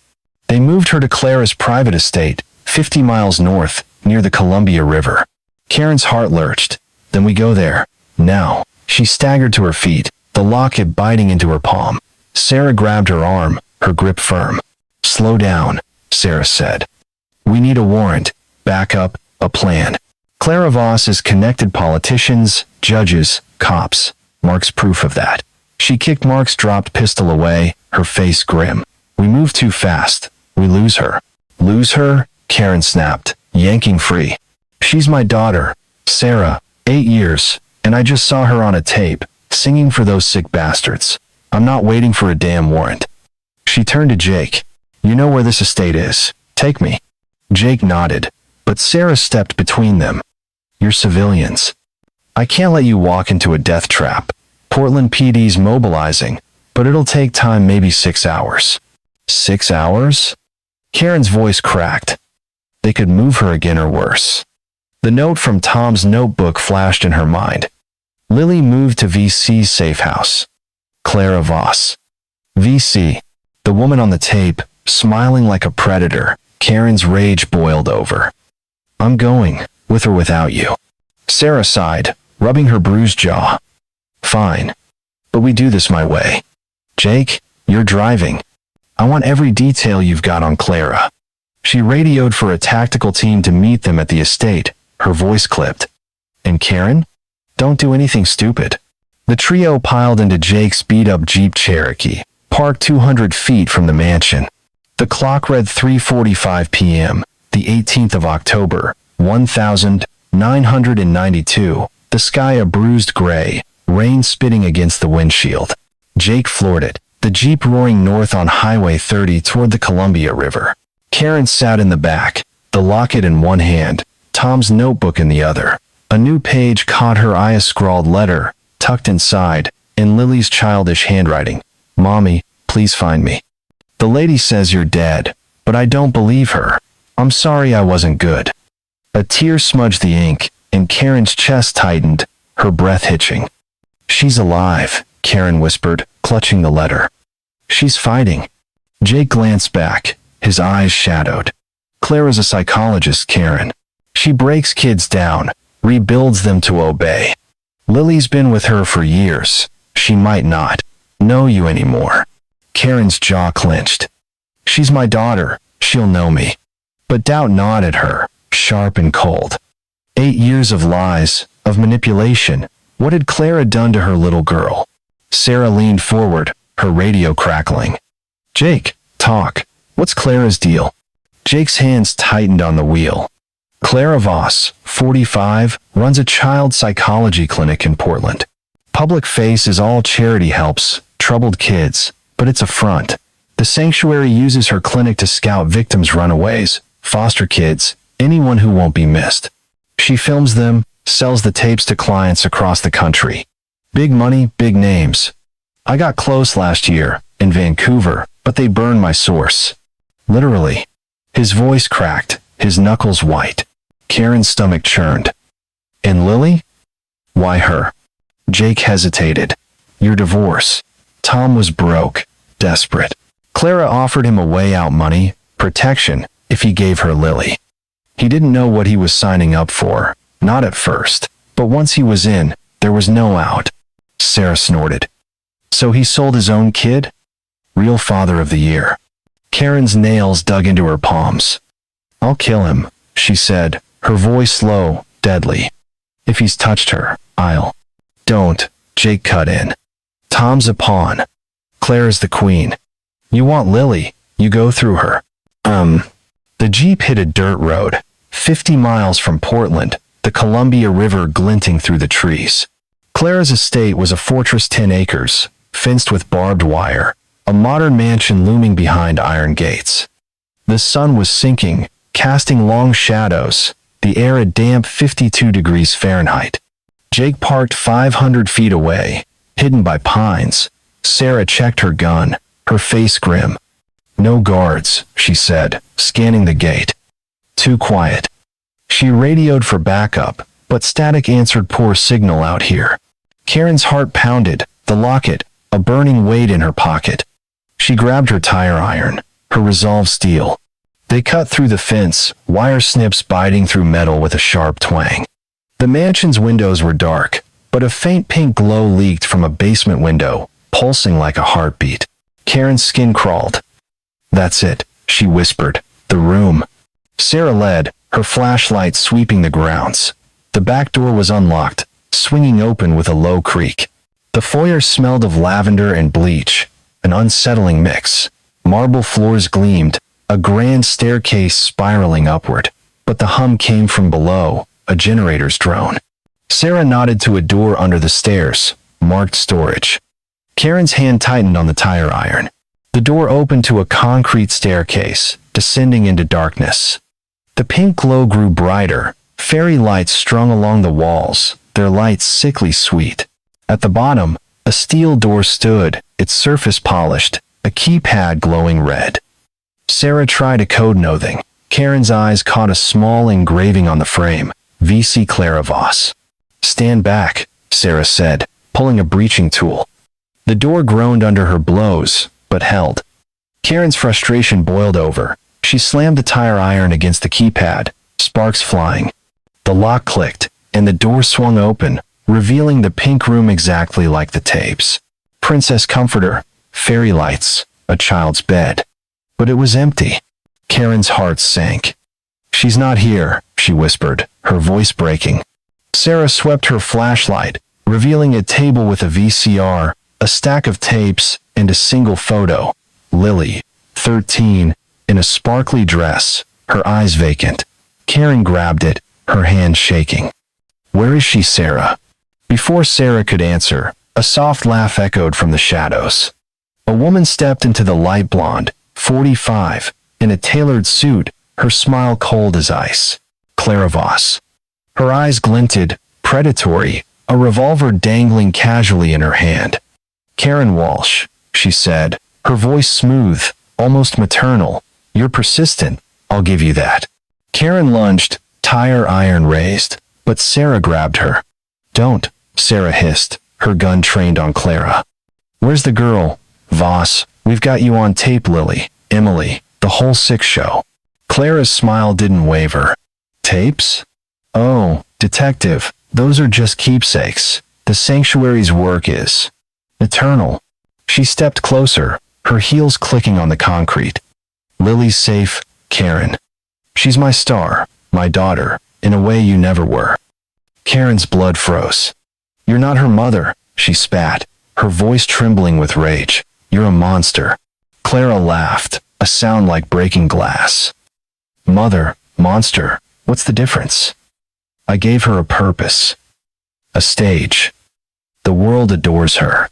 Speaker 1: They moved her to Clara's private estate, 50 miles north, near the Columbia River." Karen's heart lurched. "Then we go there. Now." She staggered to her feet, the locket biting into her palm. Sarah grabbed her arm, her grip firm. "Slow down," Sarah said. "We need a warrant, backup, a plan." Clara Voss has connected politicians, judges, cops. Mark's proof of that. She kicked Mark's dropped pistol away, her face grim. "We move too fast. We lose her." "Lose her?" Karen snapped, yanking free. "She's my daughter, Sarah, 8 years, and I just saw her on a tape, singing for those sick bastards. I'm not waiting for a damn warrant." She turned to Jake. "You know where this estate is. Take me." Jake nodded, but Sarah stepped between them. "You're civilians. I can't let you walk into a death trap. Portland PD's mobilizing, but it'll take time, maybe 6 hours." 6 hours? Karen's voice cracked. They could move her again or worse. The note from Tom's notebook flashed in her mind. Lily moved to VC's safe house. Clara Voss. VC. The woman on the tape, smiling like a predator. Karen's rage boiled over. "I'm going, with or without you." Sarah sighed, rubbing her bruised jaw. "Fine. But we do this my way. Jake, you're driving. I want every detail you've got on Clara." She radioed for a tactical team to meet them at the estate, her voice clipped. "And Karen? Don't do anything stupid." The trio piled into Jake's beat-up Jeep Cherokee, parked 200 feet from the mansion. The clock read 3:45 p.m., the 18th of October, 1992, the sky a bruised gray, rain spitting against the windshield. Jake floored it, the Jeep roaring north on Highway 30 toward the Columbia River. Karen sat in the back, the locket in one hand, Tom's notebook in the other. A new page caught her eye, a scrawled letter, tucked inside, in Lily's childish handwriting. Mommy, please find me. The lady says you're dead, but I don't believe her. I'm sorry I wasn't good. A tear smudged the ink, and Karen's chest tightened, her breath hitching. She's alive, Karen whispered, clutching the letter. She's fighting. Jake glanced back, his eyes shadowed. Clara's a psychologist, Karen. She breaks kids down, rebuilds them to obey. Lily's been with her for years. She might not know you anymore. Karen's jaw clenched. She's my daughter. She'll know me. But doubt gnawed at her, sharp and cold. 8 years of lies, of manipulation. What had Clara done to her little girl? Sarah leaned forward, her radio crackling. Jake, talk. What's Clara's deal? Jake's hands tightened on the wheel. Clara Voss, 45, runs a child psychology clinic in Portland. Public face is all charity helps troubled kids, but it's a front. The sanctuary uses her clinic to scout victims, runaways, foster kids, anyone who won't be missed. She films them, sells the tapes to clients across the country. Big money, big names. I got close last year, in Vancouver, but they burned my source. Literally. His voice cracked, his knuckles white. Karen's stomach churned. And Lily? Why her? Jake hesitated. Your divorce. Tom was broke, desperate. Clara offered him a way out, money, protection, if he gave her Lily. He didn't know what he was signing up for, not at first, but once he was in, there was no out. Sarah snorted. So he sold his own kid? Real father of the year. Karen's nails dug into her palms. I'll kill him, she said, her voice low, deadly. If he's touched her, I'll. Don't, Jake cut in. Tom's a pawn. Clara's the queen. You want Lily, you go through her. The Jeep hit a dirt road, 50 miles from Portland, the Columbia River glinting through the trees. Clara's estate was a fortress, 10 acres, fenced with barbed wire, a modern mansion looming behind iron gates. The sun was sinking, casting long shadows, the air a damp 52 degrees Fahrenheit. Jake parked 500 feet away, hidden by pines. Sarah checked her gun, her face grim. No guards, she said, scanning the gate. Too quiet. She radioed for backup, but static answered poor signal out here. Karen's heart pounded, the locket, a burning weight in her pocket. She grabbed her tire iron, her resolve steel. They cut through the fence, wire snips biting through metal with a sharp twang. The mansion's windows were dark, but a faint pink glow leaked from a basement window, pulsing like a heartbeat. Karen's skin crawled. That's it, she whispered. The room. Sarah led, her flashlight sweeping the grounds. The back door was unlocked, swinging open with a low creak. The foyer smelled of lavender and bleach, an unsettling mix. Marble floors gleamed, a grand staircase spiraling upward. But the hum came from below, a generator's drone. Sarah nodded to a door under the stairs, marked storage. Karen's hand tightened on the tire iron. The door opened to a concrete staircase, descending into darkness. The pink glow grew brighter, fairy lights strung along the walls, their lights sickly sweet. At the bottom, a steel door stood, its surface polished, a keypad glowing red. Sarah tried a code nothing. Karen's eyes caught a small engraving on the frame, VC Clara Voss. Stand back, Sarah said, pulling a breaching tool. The door groaned under her blows, but held. Karen's frustration boiled over. She slammed the tire iron against the keypad, sparks flying. The lock clicked, and the door swung open, revealing the pink room exactly like the tapes. Princess comforter, fairy lights, a child's bed. But it was empty. Karen's heart sank. She's not here, she whispered, her voice breaking. Sarah swept her flashlight, revealing a table with a VCR, a stack of tapes, and a single photo. Lily, 13, in a sparkly dress, her eyes vacant. Karen grabbed it, her hand shaking. Where is she, Sarah? Before Sarah could answer, a soft laugh echoed from the shadows. A woman stepped into the light, blonde, 45, in a tailored suit, her smile cold as ice. Clara Voss. Her eyes glinted, predatory, a revolver dangling casually in her hand. Karen Walsh, she said, her voice smooth, almost maternal. You're persistent, I'll give you that. Karen lunged, tire iron raised, but Sarah grabbed her. Don't, Sarah hissed, her gun trained on Clara. Where's the girl? Voss, we've got you on tape, Lily, Emily, the whole sick show. Clara's smile didn't waver. Tapes? Oh, detective, those are just keepsakes. The sanctuary's work is eternal. She stepped closer, her heels clicking on the concrete. Lily's safe, Karen. She's my star, my daughter, in a way you never were. Karen's blood froze. You're not her mother, she spat, her voice trembling with rage. You're a monster. Clara laughed, a sound like breaking glass. Mother, monster, what's the difference? I gave her a purpose. A stage. The world adores her.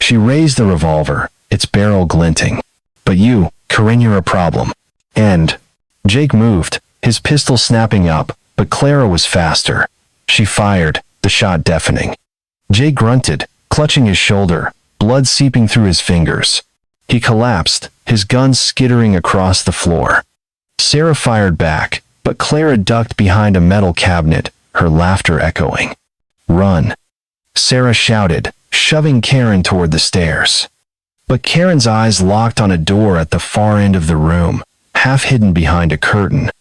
Speaker 1: She raised the revolver, its barrel glinting. But you, Corinne, you're a problem. And Jake moved, his pistol snapping up, but Clara was faster. She fired, the shot deafening. Jake grunted, clutching his shoulder, blood seeping through his fingers. He collapsed, his gun skittering across the floor. Sarah fired back, but Clara ducked behind a metal cabinet, her laughter echoing. Run! Sarah shouted, shoving Karen toward the stairs. But Karen's eyes locked on a door at the far end of the room, half hidden behind a curtain.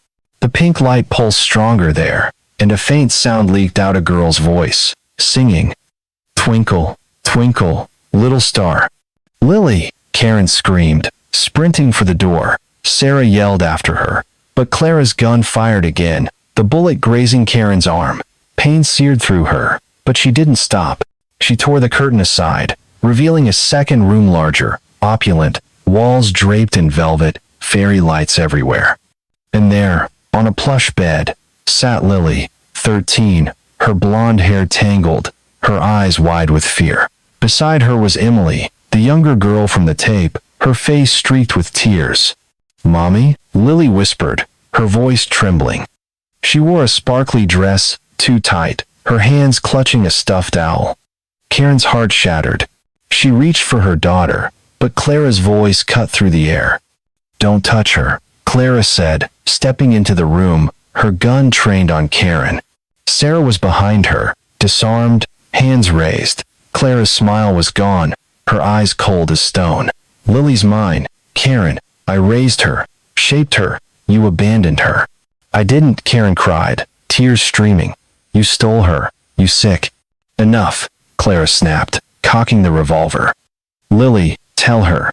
Speaker 1: The pink light pulsed stronger there, and a faint sound leaked out a girl's voice, singing. Twinkle, twinkle, little star. Lily, Karen screamed, sprinting for the door. Sarah yelled after her, but Clara's gun fired again, the bullet grazing Karen's arm. Pain seared through her, but she didn't stop. She tore the curtain aside, revealing a second room larger, opulent, walls draped in velvet, fairy lights everywhere. And there, on a plush bed, sat Lily, 13, her blonde hair tangled, her eyes wide with fear. Beside her was Emily, the younger girl from the tape, her face streaked with tears. Mommy? Lily whispered, her voice trembling. She wore a sparkly dress, too tight, her hands clutching a stuffed owl. Karen's heart shattered. She reached for her daughter, but Clara's voice cut through the air. Don't touch her, Clara said, stepping into the room, her gun trained on Karen. Sarah was behind her, disarmed, hands raised. Clara's smile was gone, her eyes cold as stone. Lily's mine, Karen. I raised her, shaped her. You abandoned her. I didn't, Karen cried, tears streaming. You stole her, you sick. Enough, Clara snapped, cocking the revolver. Lily, tell her.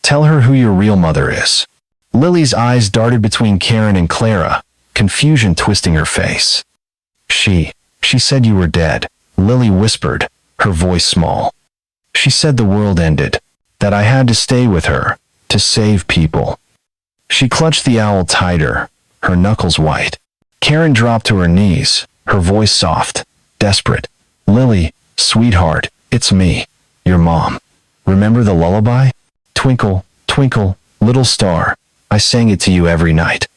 Speaker 1: Tell her who your real mother is. Lily's eyes darted between Karen and Clara, confusion twisting her face. She said you were dead, Lily whispered, her voice small. She said the world ended, that I had to stay with her, to save people. She clutched the owl tighter, her knuckles white. Karen dropped to her knees, her voice soft, desperate. Lily, sweetheart, it's me, your mom. Remember the lullaby? Twinkle, twinkle, little star. I sang it to you every night.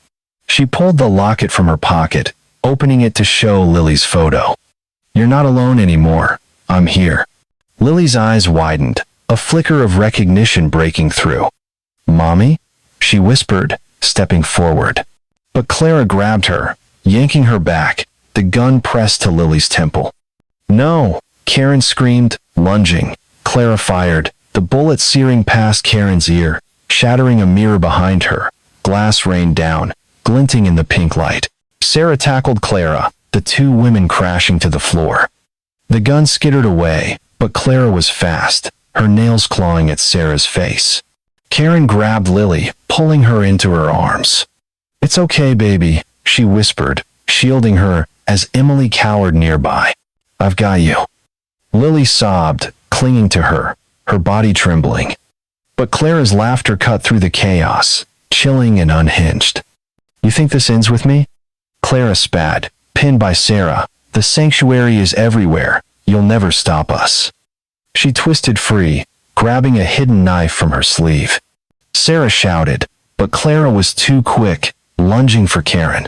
Speaker 1: She pulled the locket from her pocket, opening it to show Lily's photo. You're not alone anymore. I'm here. Lily's eyes widened, a flicker of recognition breaking through. Mommy? She whispered, stepping forward. But Clara grabbed her, yanking her back, the gun pressed to Lily's temple. No! Karen screamed, lunging. Clara fired, the bullet searing past Karen's ear, shattering a mirror behind her. Glass rained down, glinting in the pink light. Sarah tackled Clara, the two women crashing to the floor. The gun skittered away, but Clara was fast, her nails clawing at Sarah's face. Karen grabbed Lily, pulling her into her arms. It's okay, baby, she whispered, shielding her as Emily cowered nearby. I've got you. Lily sobbed, clinging to her, her body trembling. But Clara's laughter cut through the chaos, chilling and unhinged. You think this ends with me? Clara spat, pinned by Sarah. The sanctuary is everywhere. You'll never stop us. She twisted free, grabbing a hidden knife from her sleeve. Sarah shouted, but Clara was too quick, lunging for Karen.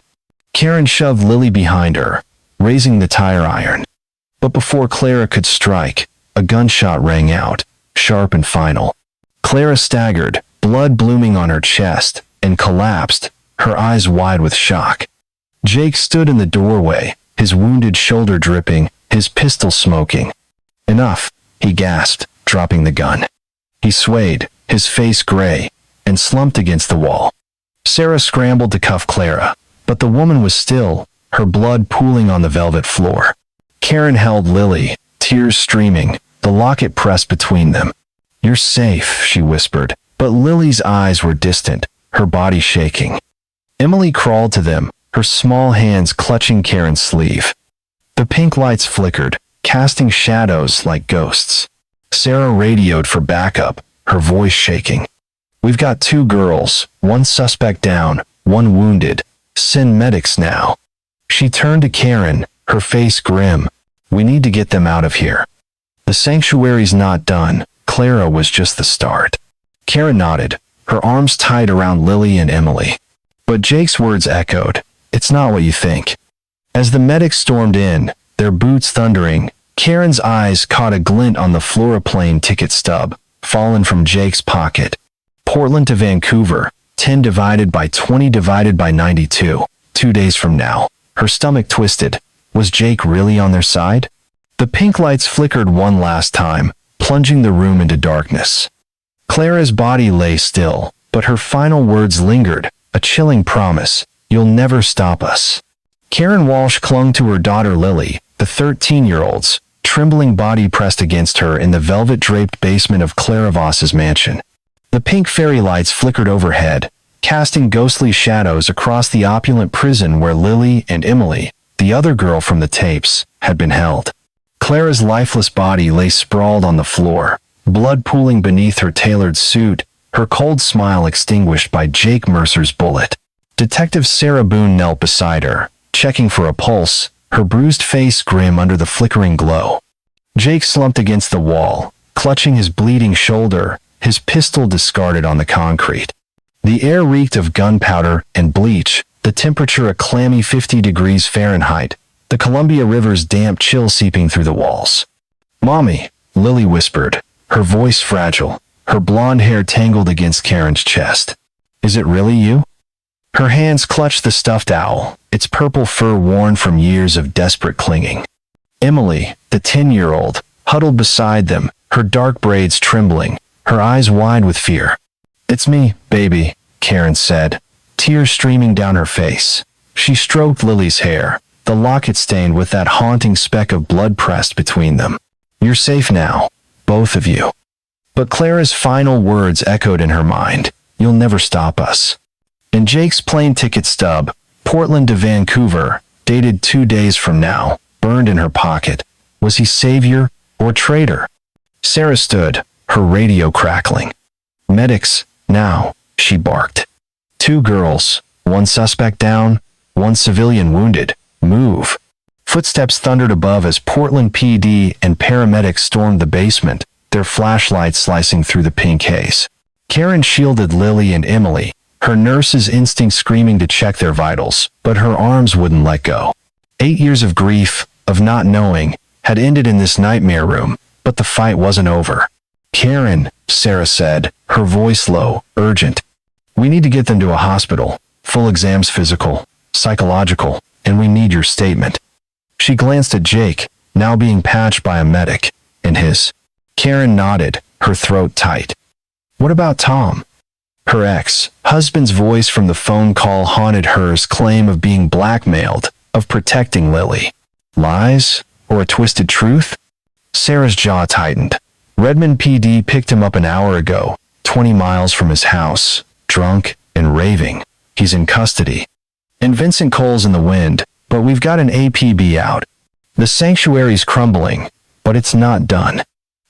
Speaker 1: Karen shoved Lily behind her, raising the tire iron. But before Clara could strike, a gunshot rang out, sharp and final. Clara staggered, blood blooming on her chest, and collapsed, her eyes wide with shock. Jake stood in the doorway, his wounded shoulder dripping, his pistol smoking. "Enough," he gasped, dropping the gun. He swayed, his face gray, and slumped against the wall. Sarah scrambled to cuff Clara, but the woman was still, her blood pooling on the velvet floor. Karen held Lily, tears streaming, the locket pressed between them. "You're safe," she whispered, but Lily's eyes were distant, her body shaking. Emily crawled to them, her small hands clutching Karen's sleeve. The pink lights flickered, casting shadows like ghosts. Sarah radioed for backup, her voice shaking. "We've got 2 girls, 1 suspect down, 1 wounded. Send medics now." She turned to Karen, her face grim. "We need to get them out of here. The sanctuary's not done. Clara was just the start." Karen nodded, her arms tight around Lily and Emily. But Jake's words echoed, "It's not what you think." As the medics stormed in, their boots thundering, Karen's eyes caught a glint on the Floriplane ticket stub, fallen from Jake's pocket. Portland to Vancouver, 10 divided by 20 divided by 92, 2 days from now. Her stomach twisted. Was Jake really on their side? The pink lights flickered one last time, plunging the room into darkness. Clara's body lay still, but her final words lingered, a chilling promise, "You'll never stop us." Karen Walsh clung to her daughter Lily, the 13-year-old's, trembling body pressed against her in the velvet-draped basement of Clara Voss's mansion. The pink fairy lights flickered overhead, casting ghostly shadows across the opulent prison where Lily and Emily, the other girl from the tapes, had been held. Clara's lifeless body lay sprawled on the floor, blood pooling beneath her tailored suit, her cold smile extinguished by Jake Mercer's bullet. Detective Sarah Boone knelt beside her, checking for a pulse, her bruised face grim under the flickering glow. Jake slumped against the wall, clutching his bleeding shoulder, his pistol discarded on the concrete. The air reeked of gunpowder and bleach, the temperature a clammy 50 degrees Fahrenheit, the Columbia River's damp chill seeping through the walls. "Mommy," Lily whispered, her voice fragile, her blonde hair tangled against Karen's chest. "Is it really you?" Her hands clutched the stuffed owl, its purple fur worn from years of desperate clinging. Emily, the 10-year-old, huddled beside them, her dark braids trembling, her eyes wide with fear. "It's me, baby," Karen said, tears streaming down her face. She stroked Lily's hair, the locket stained with that haunting speck of blood pressed between them. "You're safe now, both of you." But Clara's final words echoed in her mind, "You'll never stop us." And Jake's plane ticket stub, Portland to Vancouver, dated 2 days from now, burned in her pocket. Was he savior or traitor? Sarah stood, her radio crackling. "Medics, now," she barked. 2 girls, 1 suspect down, 1 civilian wounded. Move. Footsteps thundered above as Portland PD and paramedics stormed the basement, their flashlights slicing through the pink haze. Karen shielded Lily and Emily, her nurse's instinct screaming to check their vitals, but her arms wouldn't let go. 8 years of grief, of not knowing, had ended in this nightmare room, but the fight wasn't over. "Karen," Sarah said, her voice low, urgent. "We need to get them to a hospital, full exams, physical, psychological, and we need your statement." She glanced at Jake, now being patched by a medic, and his. Karen nodded, her throat tight. "What about Tom?" Her ex-husband's voice from the phone call haunted hers claim of being blackmailed, of protecting Lily. Lies, or a twisted truth? Sarah's jaw tightened. Redmond PD picked him up an hour ago, 20 miles from his house, drunk and raving. He's in custody. And Vincent Cole's in the wind, but we've got an APB out. The sanctuary's crumbling, but it's not done.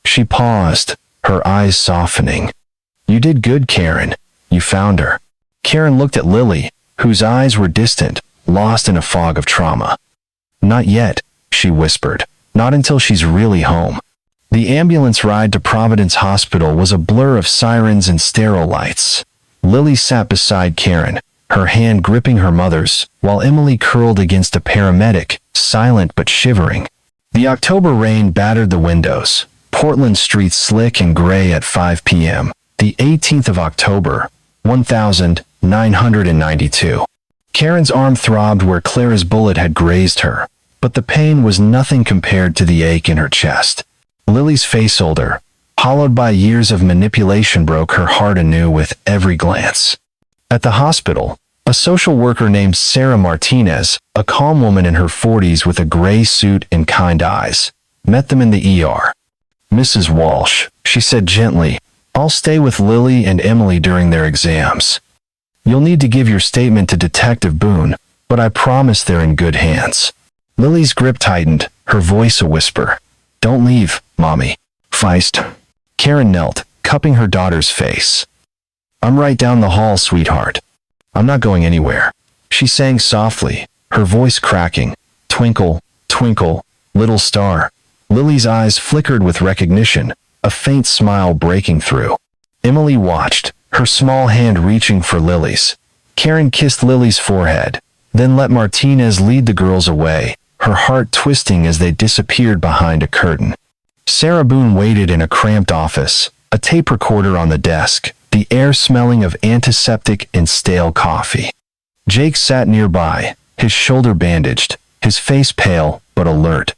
Speaker 1: She paused, her eyes softening. "You did good, Karen. You found her." Karen looked at Lily, whose eyes were distant, lost in a fog of trauma. "Not yet," she whispered. "Not until she's really home." The ambulance ride to Providence Hospital was a blur of sirens and sterile lights. Lily sat beside Karen, her hand gripping her mother's, while Emily curled against a paramedic, silent but shivering. The October rain battered the windows, Portland streets slick and gray at 5 p.m., the 18th of October, 1992. Karen's arm throbbed where Clara's bullet had grazed her, but the pain was nothing compared to the ache in her chest. Lily's face older, hollowed by years of manipulation, broke her heart anew with every glance. At the hospital, a social worker named Sarah Martinez, a calm woman in her 40s with a gray suit and kind eyes, met them in the ER. "Mrs. Walsh," she said gently, "I'll stay with Lily and Emily during their exams. You'll need to give your statement to Detective Boone, but I promise they're in good hands." Lily's grip tightened, her voice a whisper. "Don't leave, Mommy." Feist. Karen knelt, cupping her daughter's face. "I'm right down the hall, sweetheart. I'm not going anywhere," she sang softly, her voice cracking. "Twinkle, twinkle, little star." Lily's eyes flickered with recognition, a faint smile breaking through. Emily watched, her small hand reaching for Lily's. Karen kissed Lily's forehead, then let Martinez lead the girls away, her heart twisting as they disappeared behind a curtain. Sarah Boone waited in a cramped office, a tape recorder on the desk, the air smelling of antiseptic and stale coffee. Jake sat nearby, his shoulder bandaged, his face pale but alert.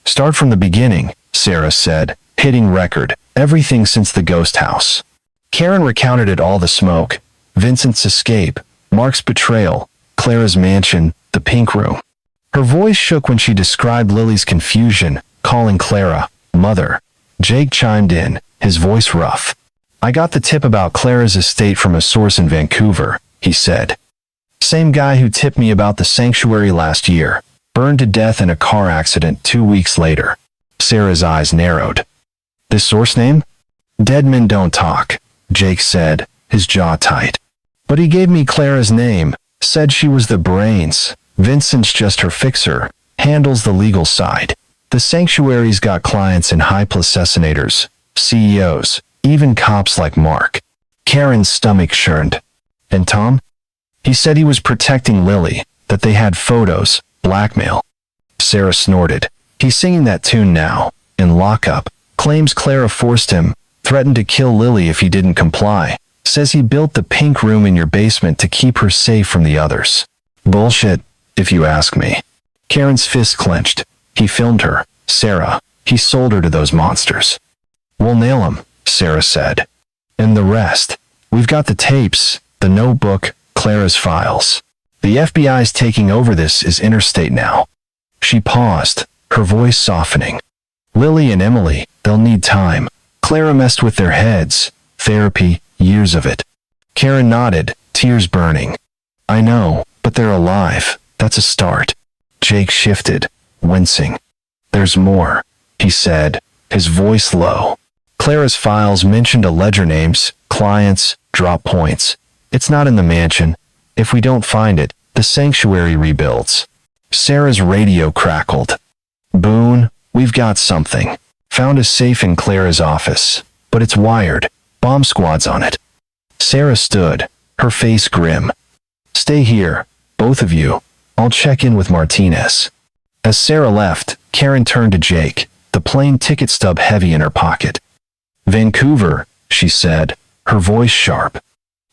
Speaker 1: "Start from the beginning," Sarah said, hitting record, "everything since the ghost house." Karen recounted it all: the smoke, Vincent's escape, Mark's betrayal, Clara's mansion, the pink room. Her voice shook when she described Lily's confusion, calling Clara Mother. Jake chimed in, his voice rough. "I got the tip about Clara's estate from a source in Vancouver," he said. "Same guy who tipped me about the sanctuary last year, burned to death in a car accident 2 weeks later." Sarah's eyes narrowed. "This source name?" "Dead men don't talk," Jake said, his jaw tight. "But he gave me Clara's name, said she was the brains. Vincent's just her fixer, handles the legal side. The sanctuary's got clients in high-plus assassinators, CEOs, even cops like Mark." Karen's stomach churned. "And Tom?" "He said he was protecting Lily, that they had photos, blackmail." Sarah snorted. "He's singing that tune now, in lockup. Claims Clara forced him, threatened to kill Lily if he didn't comply. Says he built the pink room in your basement to keep her safe from the others. Bullshit, if you ask me." Karen's fist clenched. "He filmed her, Sarah. He sold her to those monsters." "We'll nail him," Sarah said. "And the rest. We've got the tapes, the notebook, Clara's files. The FBI's taking over. This is interstate now." She paused, her voice softening. "Lily and Emily, they'll need time. Clara messed with their heads. Therapy, years of it." Karen nodded, tears burning. "I know, but they're alive. That's a start." Jake shifted, wincing. "There's more," he said, his voice low. "Clara's files mentioned a ledger names, clients, drop points. It's not in the mansion. If we don't find it, the sanctuary rebuilds." Sarah's radio crackled. "Boone, we've got something. Found a safe in Clara's office, but it's wired. Bomb squad's on it." Sarah stood, her face grim. "Stay here, both of you. I'll check in with Martinez." As Sarah left, Karen turned to Jake, the plane ticket stub heavy in her pocket. "Vancouver," she said, her voice sharp.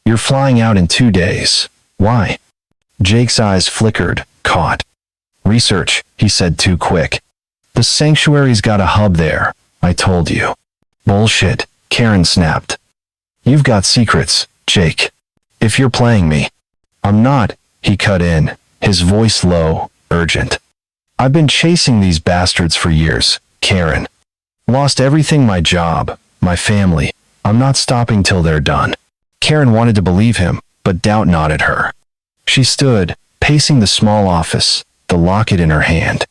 Speaker 1: "You're flying out in 2 days. Why?" Jake's eyes flickered, caught. "Research," he said too quick. "The sanctuary's got a hub there, I told you." "Bullshit," Karen snapped. "You've got secrets, Jake. If you're playing me." "I'm not," he cut in, his voice low, urgent. "I've been chasing these bastards for years, Karen. Lost everything, my job, my family. I'm not stopping till they're done." Karen wanted to believe him, but doubt knotted her. She stood, pacing the small office, the locket in her hand.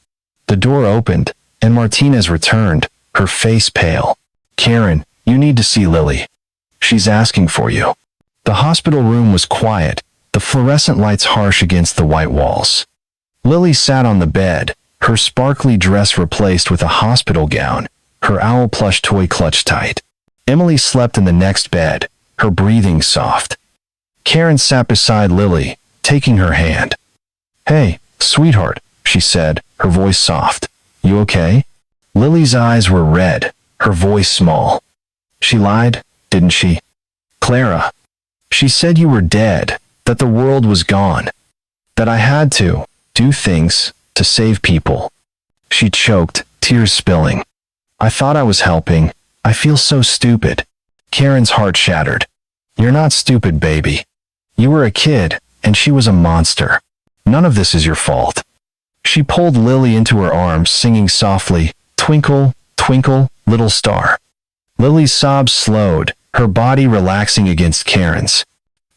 Speaker 1: The door opened, and Martinez returned, her face pale. "Karen, you need to see Lily. She's asking for you." The hospital room was quiet, the fluorescent lights harsh against the white walls. Lily sat on the bed, her sparkly dress replaced with a hospital gown, her owl plush toy clutched tight. Emily slept in the next bed, her breathing soft. Karen sat beside Lily, taking her hand. "Hey, sweetheart," she said, her voice soft. "You okay?" Lily's eyes were red, her voice small. "She lied, didn't she? Clara. She said you were dead, that the world was gone, that I had to do things to save people." She choked, tears spilling. "I thought I was helping. I feel so stupid." Karen's heart shattered. "You're not stupid, baby. You were a kid, and she was a monster. None of this is your fault." She pulled Lily into her arms, singing softly, "Twinkle, twinkle, little star." Lily's sobs slowed, her body relaxing against Karen's.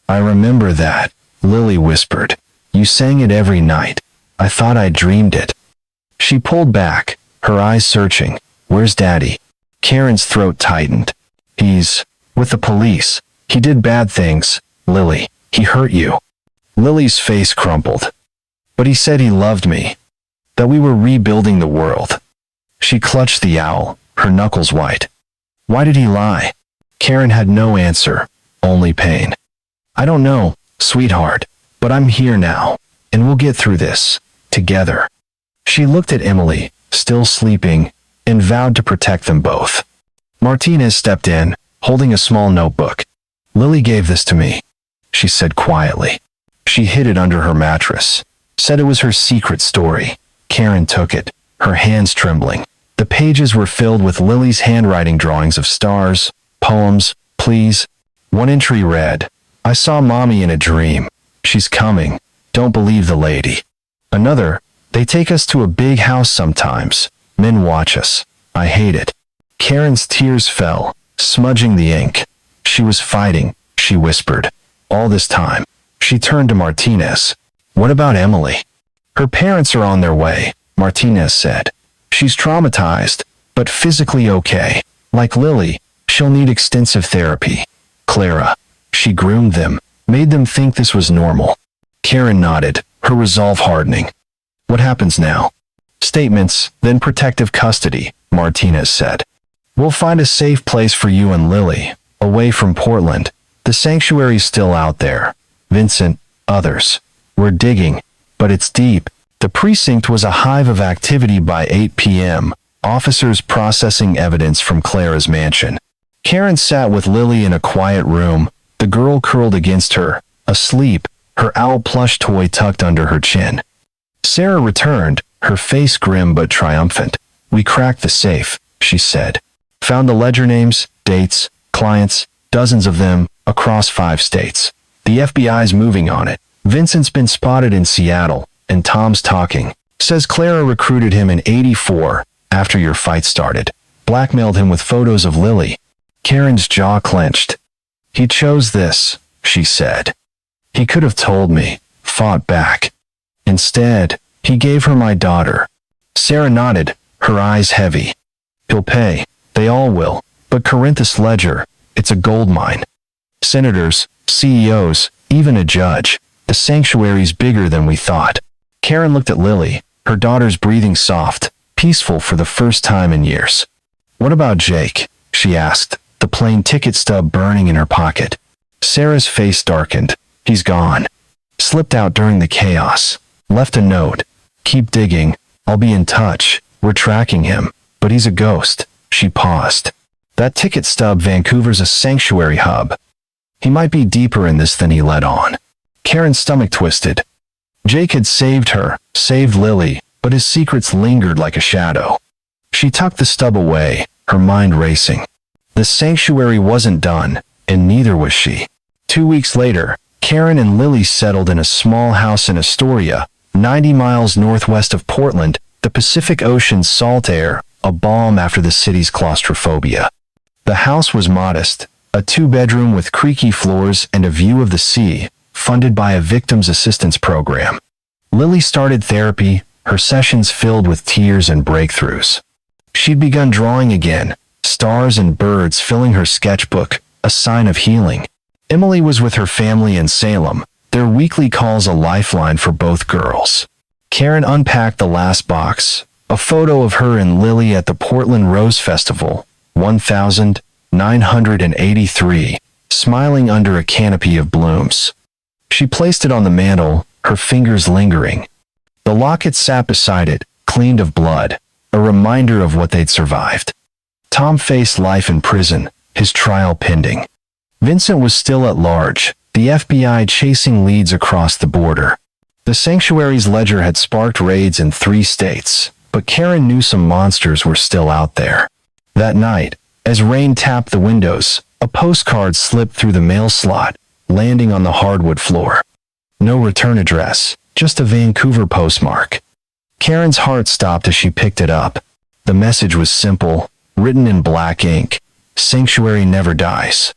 Speaker 1: "I remember that," Lily whispered. "You sang it every night. I thought I dreamed it." She pulled back, her eyes searching. "Where's Daddy?" Karen's throat tightened. "He's with the police. He did bad things, Lily. He hurt you." Lily's face crumpled. "But he said he loved me, that we were rebuilding the world." She clutched the owl, her knuckles white. "Why did he lie?" Karen had no answer, only pain. "I don't know, sweetheart, but I'm here now, and we'll get through this, together." She looked at Emily, still sleeping, and vowed to protect them both. Martinez stepped in, holding a small notebook. "Lily gave this to me," she said quietly. She hid it under her mattress, said it was her secret story. Karen took it, her hands trembling. The pages were filled with Lily's handwriting drawings of stars, poems, pleas. One entry read, "I saw Mommy in a dream. She's coming. Don't believe the lady." Another, "They take us to a big house sometimes. Men watch us. I hate it." Karen's tears fell, smudging the ink. She was fighting, she whispered. All this time. She turned to Martinez. "What about Emily?" "Her parents are on their way," Martinez said. "She's traumatized, but physically okay. Like Lily, she'll need extensive therapy. Clara, she groomed them, made them think this was normal." Karen nodded, her resolve hardening. "What happens now?" "Statements, then protective custody," Martinez said. "We'll find a safe place for you and Lily, away from Portland. The sanctuary's still out there. Vincent, others. We're digging, but it's deep." The precinct was a hive of activity by 8 p.m., officers processing evidence from Clara's mansion. Karen sat with Lily in a quiet room, the girl curled against her, asleep, her owl plush toy tucked under her chin. Sarah returned, her face grim but triumphant. "We cracked the safe," she said. "Found the ledger names, dates, clients, dozens of them, across 5 states. The FBI's moving on it. Vincent's been spotted in Seattle, and Tom's talking. Says Clara recruited him in '84, after your fight started. Blackmailed him with photos of Lily." Karen's jaw clenched. "He chose this," she said. "He could have told me, fought back. Instead, he gave her my daughter." Sarah nodded, her eyes heavy. "He'll pay. They all will. But Corinthus Ledger, it's a gold mine. Senators, CEOs, even a judge. The sanctuary's bigger than we thought." Karen looked at Lily, her daughter's breathing soft, peaceful for the first time in years. "What about Jake?" she asked, the plane ticket stub burning in her pocket. Sarah's face darkened. "He's gone. Slipped out during the chaos. Left a note. Keep digging. I'll be in touch. We're tracking him. But he's a ghost." She paused. "That ticket stub, Vancouver's a sanctuary hub. He might be deeper in this than he let on." Karen's stomach twisted. Jake had saved her, saved Lily, but his secrets lingered like a shadow. She tucked the stub away, her mind racing. The sanctuary wasn't done, and neither was she. 2 weeks later, Karen and Lily settled in a small house in Astoria, 90 miles northwest of Portland, the Pacific Ocean's salt air, a balm after the city's claustrophobia. The house was modest, a 2-bedroom with creaky floors and a view of the sea, funded by a victim's assistance program. Lily started therapy, her sessions filled with tears and breakthroughs. She'd begun drawing again, stars and birds filling her sketchbook, a sign of healing. Emily was with her family in Salem, their weekly calls a lifeline for both girls. Karen unpacked the last box, a photo of her and Lily at the Portland Rose Festival, 1983, smiling under a canopy of blooms. She placed it on the mantel, her fingers lingering. The locket sat beside it, cleaned of blood, a reminder of what they'd survived. Tom faced life in prison, his trial pending. Vincent was still at large, the FBI chasing leads across the border. The sanctuary's ledger had sparked raids in 3 states, but Karen knew some monsters were still out there. That night, as rain tapped the windows, a postcard slipped through the mail slot, landing on the hardwood floor. No return address, just a Vancouver postmark. Karen's heart stopped as she picked it up. The message was simple, written in black ink. Sanctuary never dies.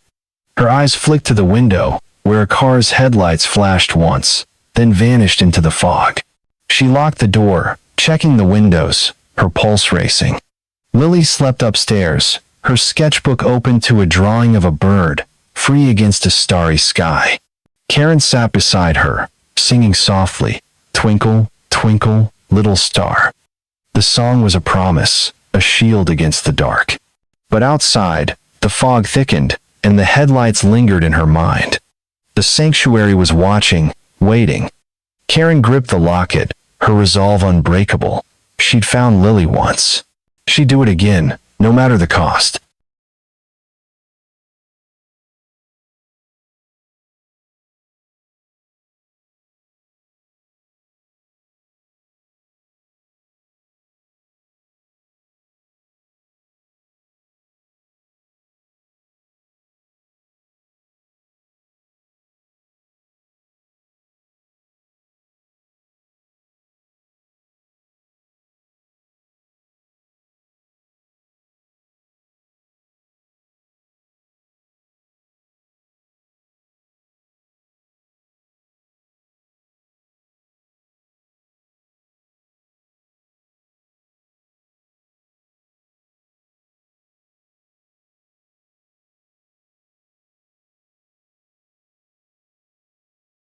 Speaker 1: Her eyes flicked to the window, where a car's headlights flashed once, then vanished into the fog. She locked the door, checking the windows, her pulse racing. Lily slept upstairs, her sketchbook open to a drawing of a bird, free against a starry sky. Karen sat beside her, singing softly, "Twinkle, twinkle, little star." The song was a promise, a shield against the dark. But outside, the fog thickened, and the headlights lingered in her mind. The sanctuary was watching, waiting. Karen gripped the locket, her resolve unbreakable. She'd found Lily once. She'd do it again, no matter the cost.